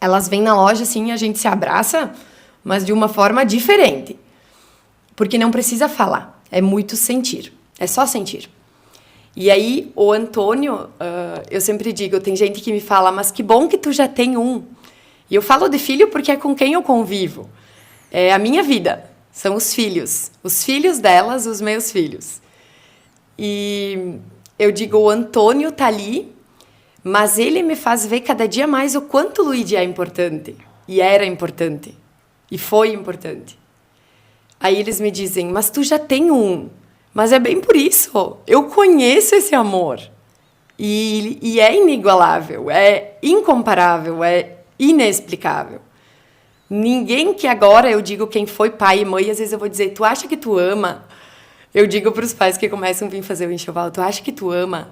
elas vêm na loja assim, a gente se abraça, mas de uma forma diferente. Porque não precisa falar, é muito sentir, é só sentir. E aí, o Antônio, eu sempre digo, tem gente que me fala, mas que bom que tu já tem um. E eu falo de filho porque é com quem eu convivo. É a minha vida, são os filhos delas, os meus filhos. E eu digo, o Antônio tá ali, mas ele me faz ver cada dia mais o quanto o Luigi é importante. E era importante. E foi importante. Aí eles me dizem, mas tu já tem um. Mas é bem por isso. Eu conheço esse amor. E é inigualável, é incomparável, é inexplicável. Ninguém que agora, eu digo quem foi pai e mãe, às vezes eu vou dizer, tu acha que tu ama? Eu digo para os pais que começam a vir fazer o enxoval, tu acha que tu ama?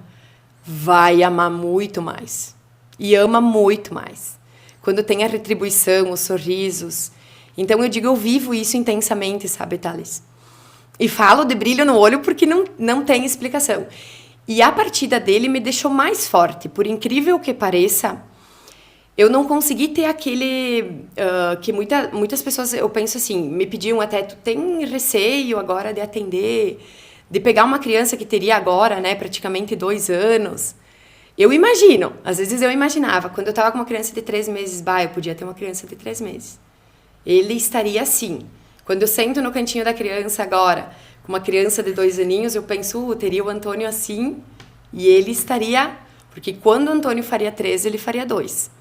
Vai amar muito mais. E ama muito mais. Quando tem a retribuição, os sorrisos. Então eu digo, eu vivo isso intensamente, sabe, Thales? E falo de brilho no olho porque não tem explicação. E a partida dele me deixou mais forte. Por incrível que pareça, eu não consegui ter aquele... que muitas pessoas, eu penso assim, me pediam até, tu tem receio agora de atender, de pegar uma criança que teria agora, né, praticamente 2 anos. Eu imagino, às vezes eu imaginava, quando eu estava com uma criança de 3 meses, eu podia ter uma criança de 3 meses. Ele estaria assim. Quando eu sento no cantinho da criança agora, com uma criança de 2 aninhos, eu penso, teria o Antônio assim, e ele estaria... Porque quando o Antônio faria 3, ele faria 2.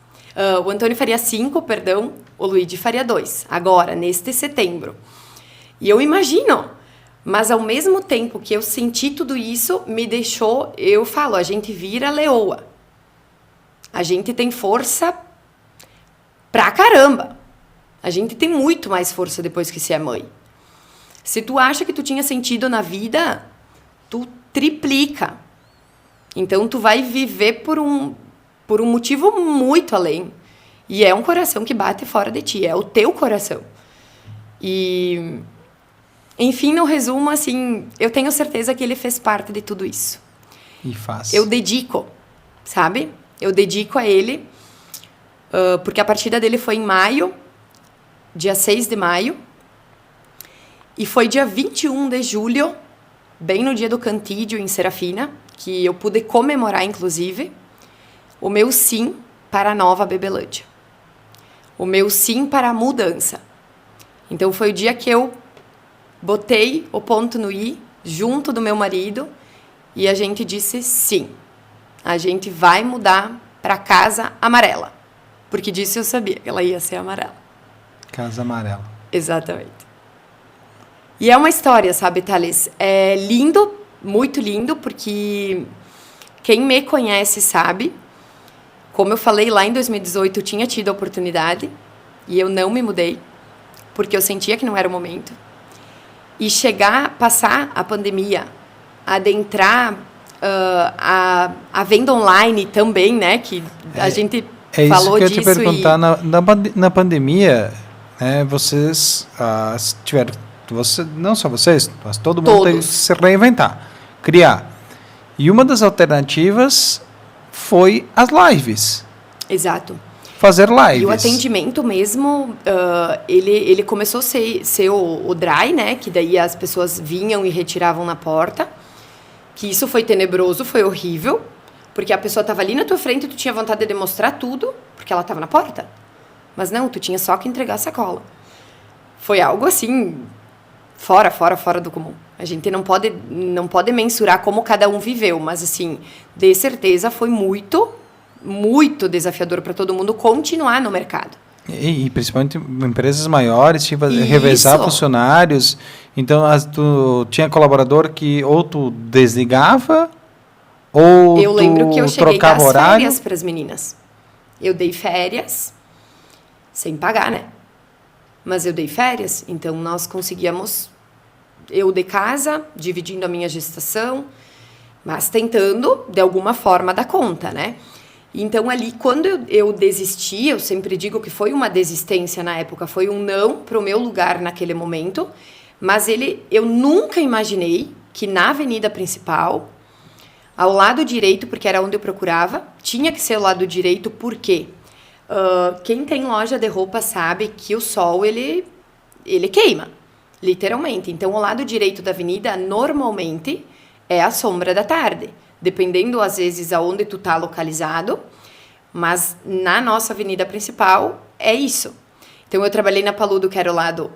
O Antônio faria 5, perdão, o Luigi faria 2. Agora, neste setembro. E eu imagino, mas ao mesmo tempo que eu senti tudo isso, me deixou... Eu falo, a gente vira leoa. A gente tem força pra caramba. A gente tem muito mais força depois que se é mãe. Se tu acha que tu tinha sentido na vida, tu triplica. Então, tu vai viver por um motivo muito além. E é um coração que bate fora de ti, é o teu coração. E, enfim, no resumo, assim, eu tenho certeza que ele fez parte de tudo isso. E faz. Eu dedico, sabe? Eu dedico a ele, porque a partida dele foi em maio, dia 6 de maio, e foi dia 21 de julho, bem no dia do Cantídio, em Serafina, que eu pude comemorar, inclusive, o meu sim para a nova Bebelândia. O meu sim para a mudança. Então, foi o dia que eu botei o ponto no i, junto do meu marido, e a gente disse sim. A gente vai mudar para Casa Amarela. Porque disso eu sabia que ela ia ser amarela. Casa Amarela. Exatamente. E é uma história, sabe, Thales? É lindo, muito lindo, porque quem me conhece sabe. Como eu falei, lá em 2018 eu tinha tido a oportunidade e eu não me mudei, porque eu sentia que não era o momento. E passar a pandemia, adentrar a venda online também, né? Que a gente falou disso. É isso que eu ia te perguntar. Na pandemia, né, vocês tiveram... não só vocês, mas todo mundo teve que se reinventar, criar. E uma das alternativas foi as lives. Exato. fazer lives. E o atendimento mesmo, ele começou a ser o dry, né? Que daí as pessoas vinham e retiravam na porta. Que isso foi tenebroso, foi horrível. Porque a pessoa estava ali na tua frente e tu tinha vontade de demonstrar tudo, porque ela estava na porta. Mas não, tu tinha só que entregar a sacola. Foi algo assim, fora do comum. A gente não pode mensurar como cada um viveu, mas assim, de certeza foi muito desafiador para todo mundo continuar no mercado. E principalmente empresas maiores, tipo, revezar funcionários. Então, tu tinha colaborador que ou tu desligava, ou eu lembro que eu cheguei a dar horário. Férias para as meninas. Eu dei férias, sem pagar, né? Mas eu dei férias, então nós conseguíamos, eu de casa, dividindo a minha gestação, mas tentando, de alguma forma, dar conta, né? Então, ali, quando eu desisti, eu sempre digo que foi uma desistência na época, foi um não para o meu lugar naquele momento, mas eu nunca imaginei que na avenida principal, ao lado direito, porque era onde eu procurava, tinha que ser o lado direito, por quê? Quem tem loja de roupa sabe que o sol, ele queima, literalmente. Então, o lado direito da avenida, normalmente, é a sombra da tarde. Dependendo, às vezes, aonde tu tá localizado. Mas, na nossa avenida principal, é isso. Então, eu trabalhei na Paludo, que era o lado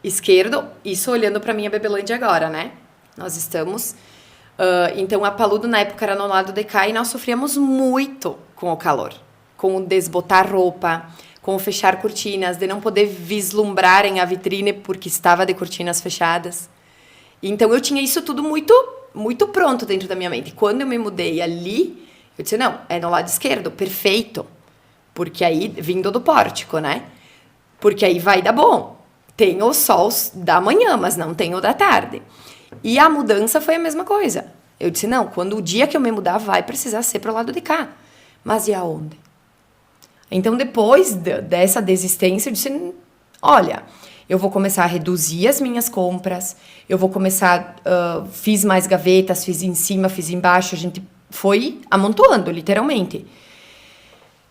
esquerdo. Isso olhando pra minha Bebelândia agora, né? Nós estamos... então, a Paludo, na época, era no lado de cá. E nós sofríamos muito com o calor. Com o desbotar roupa, com o fechar cortinas, de não poder vislumbrar em a vitrine porque estava de cortinas fechadas. Então, eu tinha isso tudo muito pronto dentro da minha mente. Quando eu me mudei ali, eu disse, não, é no lado esquerdo, perfeito. Porque aí, vindo do pórtico, né? Porque aí vai dar bom. Tem o sol da manhã, mas não tem o da tarde. E a mudança foi a mesma coisa. Eu disse, não, quando o dia que eu me mudar, vai precisar ser pro lado de cá. Mas e aonde? Então, depois dessa desistência, eu disse, olha, eu vou começar a reduzir as minhas compras, eu vou começar, fiz mais gavetas, fiz em cima, fiz embaixo, a gente foi amontoando, literalmente.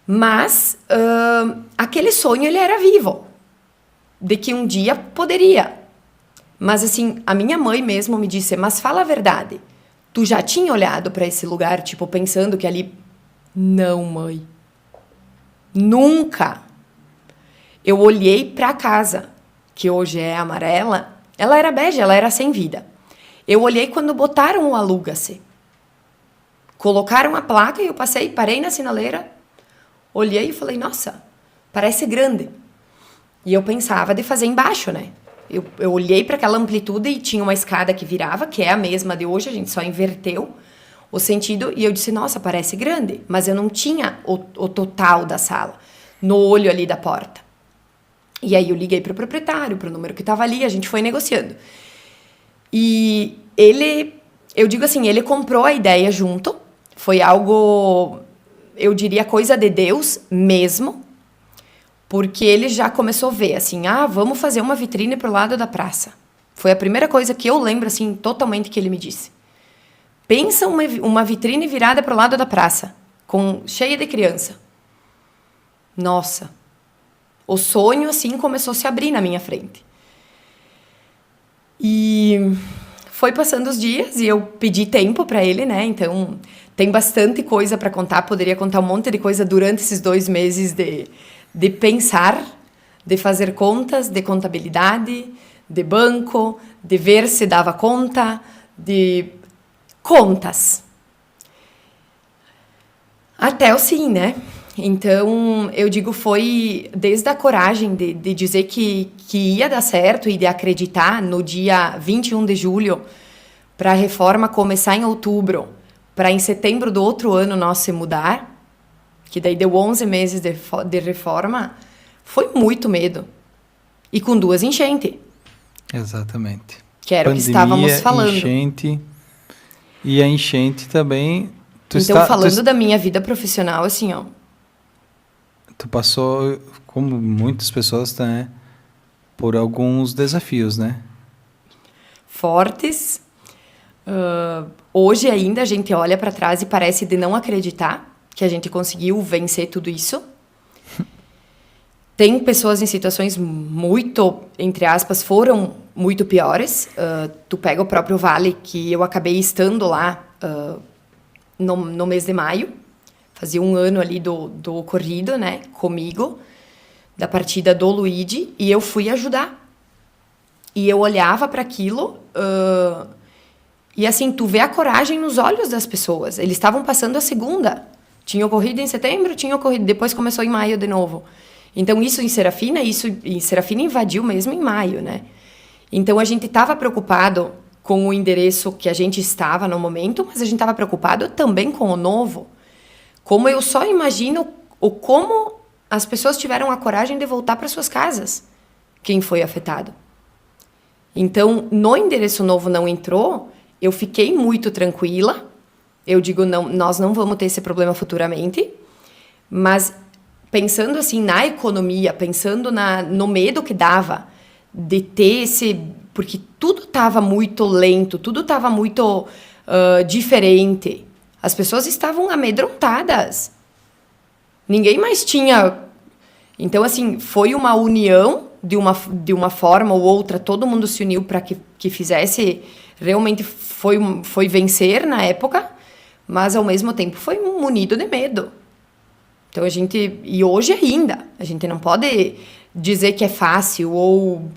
Mas, aquele sonho, ele era vivo, de que um dia poderia. Mas, assim, a minha mãe mesmo me disse, mas fala a verdade, tu já tinha olhado para esse lugar, tipo, pensando que ali... Não, mãe. Nunca. Eu olhei para a casa, que hoje é amarela, ela era bege, ela era sem vida. Eu olhei quando botaram o aluga-se. Colocaram a placa e eu parei na sinaleira, olhei e falei, nossa, parece grande. E eu pensava de fazer embaixo, né? Eu olhei para aquela amplitude e tinha uma escada que virava, que é a mesma de hoje, a gente só inverteu o sentido, e eu disse, nossa, parece grande, mas eu não tinha o total da sala, no olho ali da porta. E aí eu liguei para o proprietário, para o número que estava ali, a gente foi negociando. E eu digo assim, ele comprou a ideia junto, foi algo, eu diria, coisa de Deus mesmo, porque ele já começou a ver, assim, vamos fazer uma vitrine pro lado da praça. Foi a primeira coisa que eu lembro, assim, totalmente que ele me disse. Pensa uma vitrine virada para o lado da praça, cheia de criança. Nossa, o sonho, assim, começou a se abrir na minha frente. E foi passando os dias e eu pedi tempo para ele, né? Então, tem bastante coisa para contar. Poderia contar um monte de coisa durante esses 2 meses de pensar, de fazer contas, de contabilidade, de banco, de ver se dava conta, de... contas. Até o sim, né? Então, eu digo, foi desde a coragem de dizer que ia dar certo e de acreditar no dia 21 de julho para a reforma começar em outubro, para em setembro do outro ano nós se mudar, que daí deu 11 meses de reforma, foi muito medo. E com 2 enchentes. Exatamente. Que era o que estávamos falando. Enchente... E a enchente também... Falando da minha vida profissional, assim, ó... Tu passou, como muitas pessoas, né, por alguns desafios, né? Fortes. Hoje ainda a gente olha para trás e parece de não acreditar que a gente conseguiu vencer tudo isso. Tem pessoas em situações muito, entre aspas, foram muito piores. Tu pega o próprio Vale, que eu acabei estando lá no mês de maio. Fazia um ano ali do ocorrido, né, comigo, da partida do Luigi, e eu fui ajudar. E eu olhava para aquilo e, assim, tu vê a coragem nos olhos das pessoas. Eles estavam passando a segunda. Tinha ocorrido em setembro, tinha ocorrido, depois começou em maio de novo. Então, isso em Serafina invadiu mesmo em maio, né? Então, a gente estava preocupado com o endereço que a gente estava no momento, mas a gente estava preocupado também com o novo. Como eu só imagino como as pessoas tiveram a coragem de voltar para suas casas, quem foi afetado. Então, no endereço novo não entrou, eu fiquei muito tranquila. Eu digo, não, nós não vamos ter esse problema futuramente, mas pensando assim na economia, pensando no medo que dava de ter esse... Porque tudo estava muito lento, tudo estava muito diferente. As pessoas estavam amedrontadas. Ninguém mais tinha... Então, assim, foi uma união de uma forma ou outra. Todo mundo se uniu para que fizesse... Realmente foi vencer na época, mas, ao mesmo tempo, foi munido de medo. Então, e hoje ainda, a gente não pode dizer que é fácil ou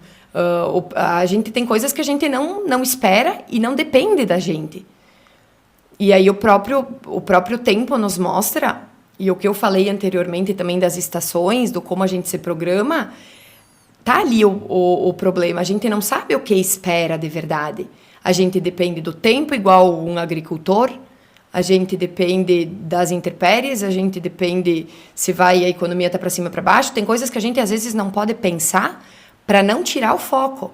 a gente tem coisas que a gente não espera e não depende da gente. E aí o próprio tempo nos mostra, e o que eu falei anteriormente também das estações, do como a gente se programa, tá ali o problema. A gente não sabe o que espera de verdade. A gente depende do tempo, igual um agricultor. A gente depende das intempéries, a gente depende se a economia está para cima ou para baixo. Tem coisas que a gente, às vezes, não pode pensar para não tirar o foco.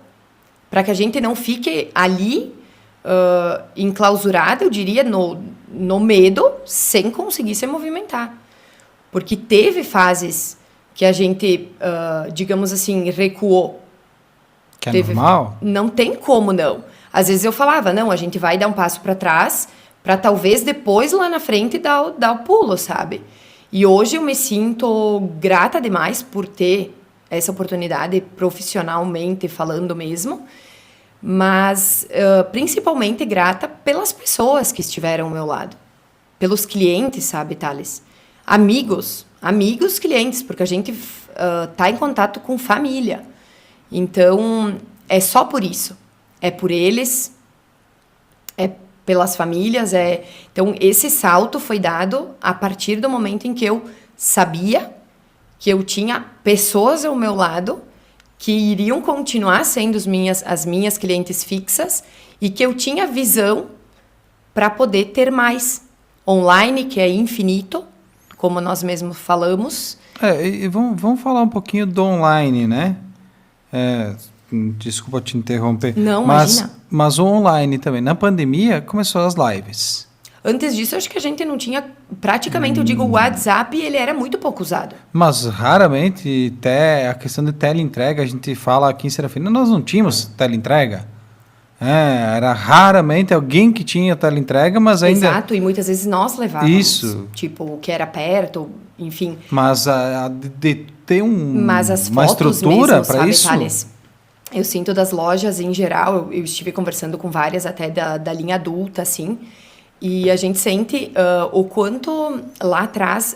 Para que a gente não fique ali enclausurado, eu diria, no medo, sem conseguir se movimentar. Porque teve fases que a gente, digamos assim, recuou. Que é normal? Não tem como não. Às vezes eu falava, não, a gente vai dar um passo para trás, para talvez depois, lá na frente, dar o pulo, sabe? E hoje eu me sinto grata demais por ter essa oportunidade, profissionalmente falando mesmo, mas principalmente grata pelas pessoas que estiveram ao meu lado, pelos clientes, sabe, Thales? Amigos, clientes, porque a gente tá em contato com família. Então, é só por isso. É por eles, é pelas famílias. Então, esse salto foi dado a partir do momento em que eu sabia que eu tinha pessoas ao meu lado que iriam continuar sendo as minhas clientes fixas e que eu tinha visão para poder ter mais. Online, que é infinito, como nós mesmos falamos. E vamos falar um pouquinho do online, né? Desculpa te interromper. Não, imagina. Mas o online também. Na pandemia, começou as lives. Antes disso, acho que a gente não tinha... Praticamente, eu digo, o WhatsApp, ele era muito pouco usado. Mas, raramente, até a questão de teleentrega, a gente fala aqui em Serafina, nós não tínhamos teleentrega. Era raramente alguém que tinha teleentrega, mas ainda... Exato, e muitas vezes nós levávamos. Isso. Tipo, o que era perto, enfim. Mas de ter Mas as uma fotos estrutura para isso... Thales? Eu sinto das lojas em geral, eu estive conversando com várias até da linha adulta, assim, e a gente sente o quanto lá atrás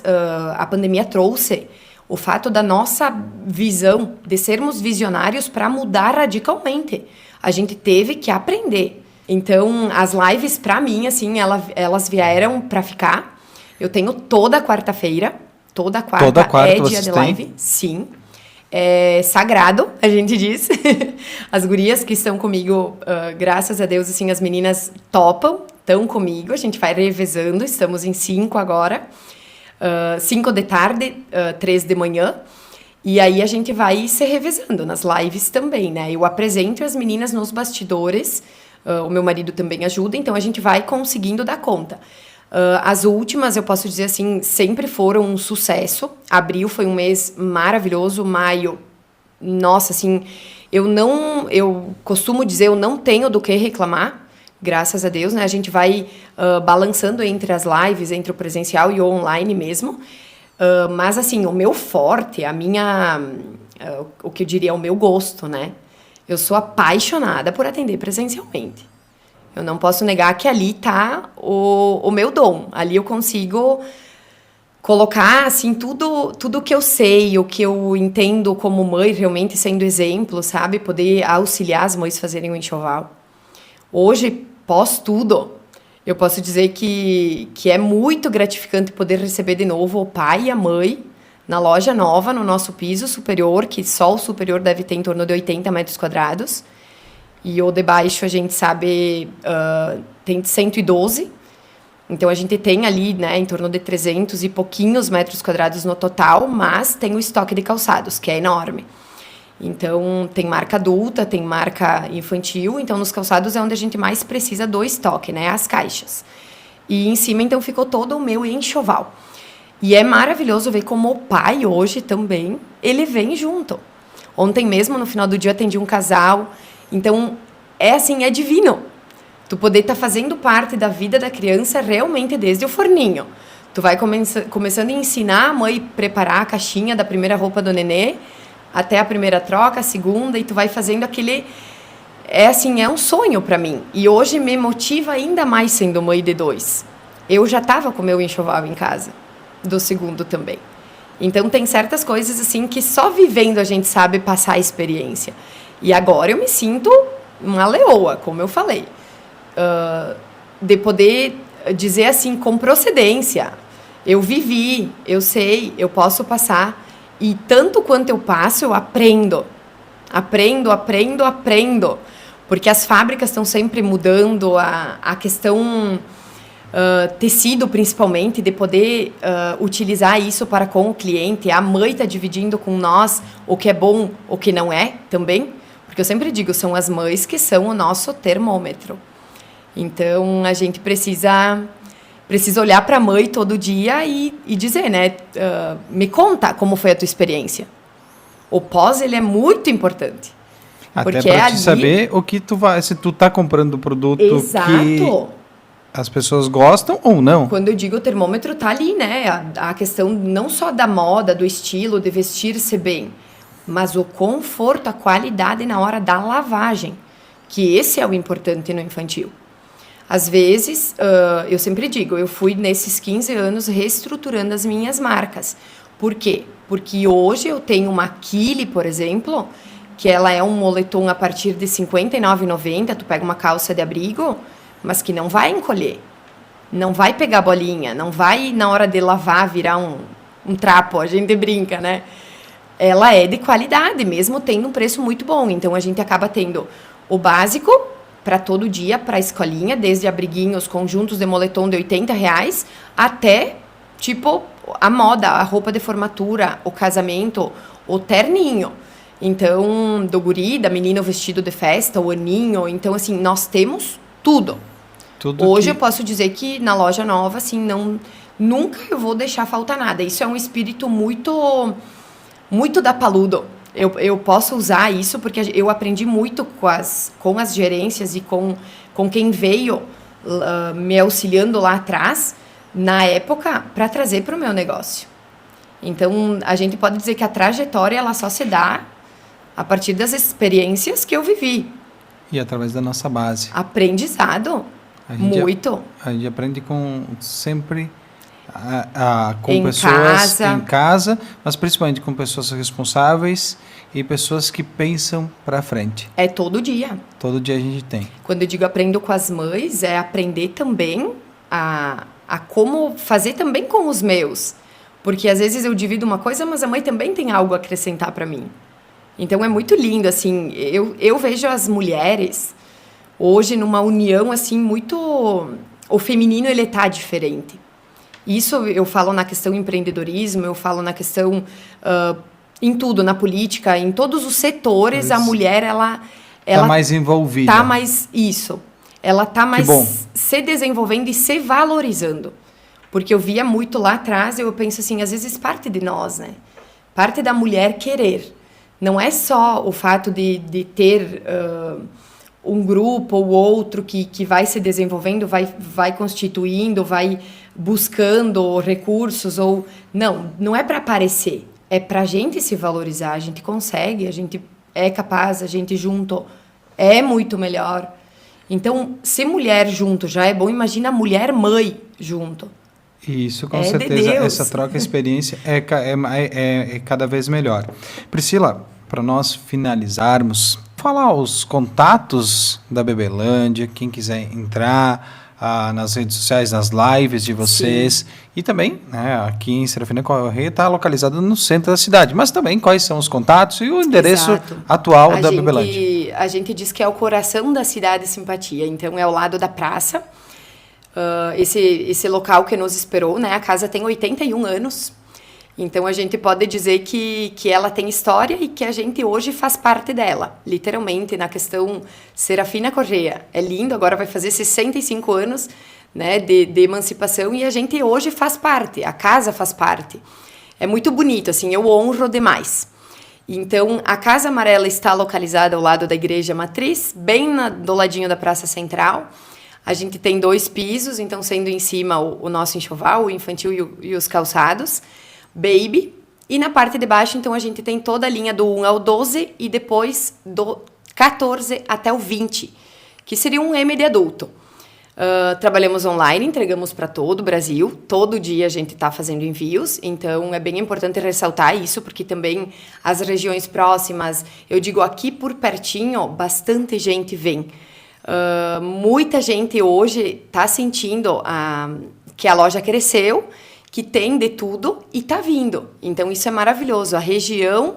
a pandemia trouxe o fato da nossa visão, de sermos visionários para mudar radicalmente. A gente teve que aprender. Então, as lives, para mim, assim, elas vieram para ficar. Eu tenho toda quarta-feira, toda quarta é dia de live. Sim. É sagrado, a gente diz. As gurias que estão comigo, graças a Deus, assim, as meninas topam, estão comigo. A gente vai revezando, estamos em 5 agora. 5 de tarde, 3 de manhã. E aí a gente vai se revezando nas lives também, né? Eu apresento as meninas nos bastidores, o meu marido também ajuda, então a gente vai conseguindo dar conta. As últimas, eu posso dizer assim, sempre foram um sucesso. Abril foi um mês maravilhoso, maio, nossa, assim, eu costumo dizer, eu não tenho do que reclamar, graças a Deus, né? A gente vai balançando entre as lives, entre o presencial e o online mesmo. Mas, assim, o meu forte, o que eu diria, o meu gosto, né? Eu sou apaixonada por atender presencialmente. Eu não posso negar que ali tá o meu dom. Ali eu consigo colocar, assim, tudo que eu sei, o que eu entendo como mãe, realmente sendo exemplo, sabe? Poder auxiliar as mães a fazerem o enxoval. Hoje, pós tudo, eu posso dizer que é muito gratificante poder receber de novo o pai e a mãe na loja nova, no nosso piso superior, que só o superior deve ter em torno de 80 metros quadrados. E o de baixo, a gente sabe, tem 112. Então, a gente tem ali, né, em torno de 300 e pouquinhos metros quadrados no total, mas tem o estoque de calçados, que é enorme. Então, tem marca adulta, tem marca infantil. Então, nos calçados é onde a gente mais precisa do estoque, né, as caixas. E em cima, então, ficou todo o meu enxoval. E é maravilhoso ver como o pai, hoje também, ele vem junto. Ontem mesmo, no final do dia, eu atendi um casal. Então, é divino. Tu poder estar fazendo parte da vida da criança realmente desde o forninho. Tu vai começando a ensinar a mãe a preparar a caixinha da primeira roupa do nenê, até a primeira troca, a segunda, e tu vai fazendo aquele... É um sonho para mim. E hoje me motiva ainda mais sendo mãe de 2. Eu já estava com o meu enxoval em casa, do segundo também. Então, tem certas coisas, assim, que só vivendo a gente sabe passar a experiência. E agora eu me sinto uma leoa, como eu falei. De poder dizer assim, com procedência. Eu vivi, eu sei, eu posso passar. E tanto quanto eu passo, eu aprendo. Aprendo. Porque as fábricas estão sempre mudando, a questão... tecido, principalmente, de poder utilizar isso para com o cliente. A mãe está dividindo com nós o que é bom, o que não é, também. Porque eu sempre digo, são as mães que são o nosso termômetro. Então, a gente precisa olhar para a mãe todo dia e dizer, né? Me conta como foi a tua experiência. O pós, ele é muito importante. Até para te saber o que se tu tá comprando o produto que as pessoas gostam ou não. Quando eu digo o termômetro, tá ali, né? A questão não só da moda, do estilo, de vestir-se bem, mas o conforto, a qualidade na hora da lavagem, que esse é o importante no infantil. Às vezes, eu sempre digo, eu fui nesses 15 anos reestruturando as minhas marcas. Por quê? Porque hoje eu tenho uma Kili, por exemplo, que ela é um moletom a partir de R$ 59,90, tu pega uma calça de abrigo, mas que não vai encolher, não vai pegar bolinha, não vai, na hora de lavar, virar um trapo, a gente brinca, né? Ela é de qualidade, mesmo tendo um preço muito bom. Então, a gente acaba tendo o básico para todo dia, para a escolinha, desde abriguinhos, conjuntos de moletom de R$80, até, tipo, a moda, a roupa de formatura, o casamento, o terninho. Então, do guri, da menina, o vestido de festa, o aninho. Então, assim, nós temos tudo. Hoje eu posso dizer que na loja nova, assim, nunca eu vou deixar faltar nada. Isso é um espírito muito, muito da Paludo. Eu posso usar isso porque eu aprendi muito com as gerências e com quem veio me auxiliando lá atrás, na época, para trazer para o meu negócio. Então, a gente pode dizer que a trajetória ela só se dá a partir das experiências que eu vivi. E através da nossa base. Aprendizado. Muito. A gente aprende sempre com em pessoas em casa, mas principalmente com pessoas responsáveis e pessoas que pensam para frente. É todo dia. Todo dia a gente tem. Quando eu digo aprendo com as mães, é aprender também a como fazer também com os meus. Porque às vezes eu divido uma coisa, mas a mãe também tem algo a acrescentar para mim. Então é muito lindo, assim, eu vejo as mulheres hoje numa união, assim, muito... O feminino, ele tá diferente. Isso eu falo na questão empreendedorismo, eu falo na questão... em tudo, na política, em todos os setores, a mulher, ela tá mais envolvida. Tá mais... Isso. Ela tá mais se desenvolvendo e se valorizando. Porque eu via muito lá atrás, eu penso assim, às vezes parte de nós, né? Parte da mulher querer. Não é só o fato de ter um grupo ou outro que vai se desenvolvendo, vai constituindo, vai buscando recursos ou... Não é para aparecer. É para a gente se valorizar. A gente consegue, a gente é capaz, a gente junto é muito melhor. Então, se mulher junto já é bom, imagina mulher mãe junto. Isso, com certeza, essa troca de experiência é cada vez melhor. Priscila, para nós finalizarmos, falar os contatos da Bebelândia, quem quiser entrar nas redes sociais, nas lives de vocês. Sim. E também, né, aqui em Serafina Correia está localizado no centro da cidade, mas também quais são os contatos e o endereço atual da Bebelândia. A gente diz que é o coração da cidade Simpatia, então é ao lado da praça. Esse local que nos esperou, né? A casa tem 81 anos, então a gente pode dizer que ela tem história e que a gente hoje faz parte dela, literalmente, na questão Serafina Correia. É lindo, agora vai fazer 65 anos, né, de emancipação e a gente hoje faz parte, a casa faz parte. É muito bonito, assim, eu honro demais. Então, a Casa Amarela está localizada ao lado da Igreja Matriz, bem do ladinho da Praça Central. A gente tem 2 pisos, então sendo em cima o nosso enxoval, o infantil e os calçados, baby. E na parte de baixo, então, a gente tem toda a linha do 1 ao 12 e depois do 14 até o 20, que seria um M de adulto. Trabalhamos online, entregamos para todo o Brasil. Todo dia a gente está fazendo envios, então é bem importante ressaltar isso, porque também as regiões próximas, eu digo aqui por pertinho, bastante gente vem. Muita gente hoje está sentindo que a loja cresceu, que tem de tudo e está vindo. Então, isso é maravilhoso. A região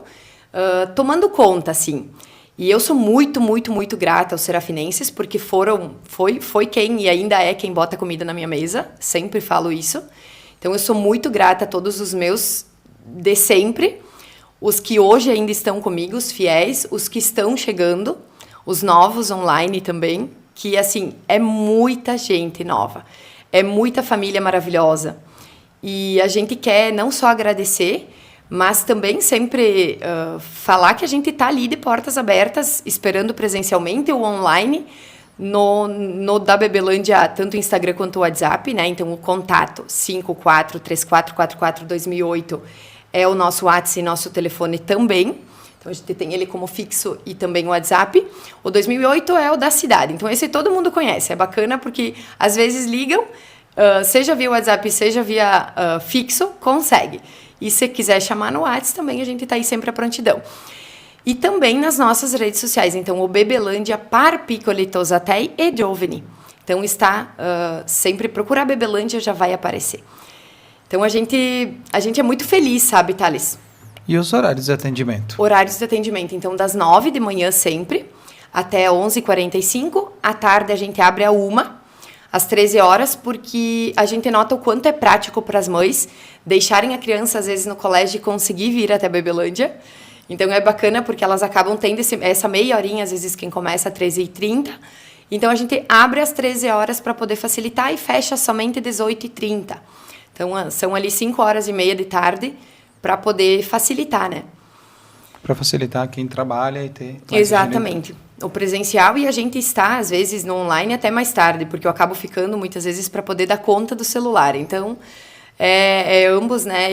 tomando conta, assim. E eu sou muito, muito, muito grata aos serafinenses, porque foi quem e ainda é quem bota comida na minha mesa. Sempre falo isso. Então, eu sou muito grata a todos os meus de sempre. Os que hoje ainda estão comigo, os fiéis, os que estão chegando, os novos online também, que, assim, é muita gente nova. É muita família maravilhosa. E a gente quer não só agradecer, mas também sempre falar que a gente está ali de portas abertas, esperando presencialmente ou online, no da Bebelândia, tanto o Instagram quanto o WhatsApp, né? Então, o contato 5434442008 é o nosso WhatsApp e nosso telefone também. Então, a gente tem ele como fixo e também o WhatsApp. O 2008 é o da cidade. Então, esse todo mundo conhece. É bacana porque, às vezes, ligam, seja via WhatsApp, seja via fixo, consegue. E se quiser chamar no WhatsApp, também a gente está aí sempre à prontidão. E também nas nossas redes sociais. Então, o Bebelândia par piccoli tosatei e giovani. Então, está sempre procurar Bebelândia, já vai aparecer. Então, a gente é muito feliz, sabe, Thales? E os horários de atendimento? Horários de atendimento, então, das 9 de manhã sempre, até 11h45. À tarde, a gente abre a 1h, às 13 horas, porque a gente nota o quanto é prático para as mães deixarem a criança, às vezes, no colégio e conseguir vir até a Bebelândia. Então, é bacana porque elas acabam tendo essa meia horinha, às vezes, quem começa às 13h30. Então, a gente abre às 13 horas para poder facilitar e fecha somente às 18h30. Então, são ali 5 horas e meia de tarde, para poder facilitar, né? Para facilitar quem trabalha e ter... Exatamente. O presencial e a gente está, às vezes, no online até mais tarde, porque eu acabo ficando, muitas vezes, para poder dar conta do celular. Então, é ambos, né?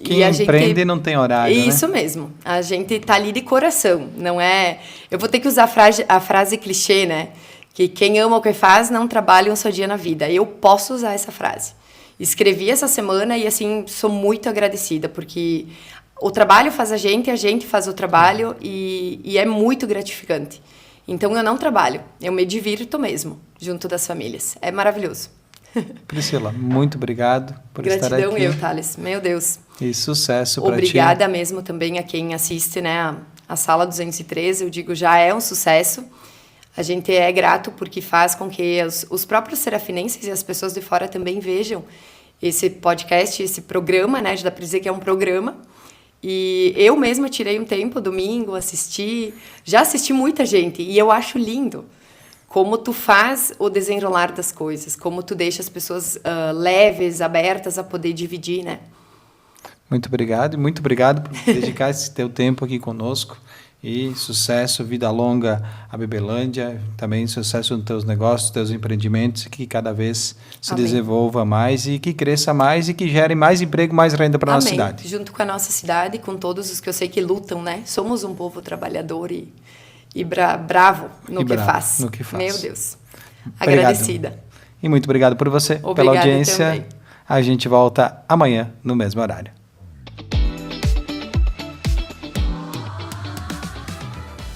Quem empreende não tem horário, Isso, né? Mesmo. A gente está ali de coração, não é... Eu vou ter que usar a frase clichê, né? Que quem ama o que faz não trabalha um só dia na vida. Eu posso usar essa frase. Escrevi essa semana e, assim, sou muito agradecida, porque o trabalho faz a gente faz o trabalho e é muito gratificante. Então, eu não trabalho, eu me divirto mesmo, junto das famílias. É maravilhoso. Priscila, muito obrigado por estar aqui. Gratidão eu, Thales. Meu Deus. E sucesso para ti. Obrigada mesmo também a quem assiste, né, a Sala 213, eu digo, já é um sucesso. A gente é grato porque faz com que os próprios serafinenses e as pessoas de fora também vejam esse podcast, esse programa, né? Dá para dizer que é um programa. E eu mesma tirei um tempo, domingo, já assisti muita gente. E eu acho lindo como tu faz o desenrolar das coisas, como tu deixa as pessoas leves, abertas a poder dividir, né? Muito obrigado por dedicar esse teu tempo aqui conosco. E sucesso, vida longa a Bebelândia, também sucesso nos teus negócios, teus empreendimentos, que cada vez se Amém. desenvolva mais e que cresça mais e que gere mais emprego, mais renda para a nossa Amém. cidade. Junto com a nossa cidade, com todos os que eu sei que lutam, né? Somos um povo trabalhador e bravo no que faz. no que faz. Meu Deus. Obrigado. Agradecida. E muito obrigado por você, pela Obrigada audiência. também. A gente volta amanhã no mesmo horário.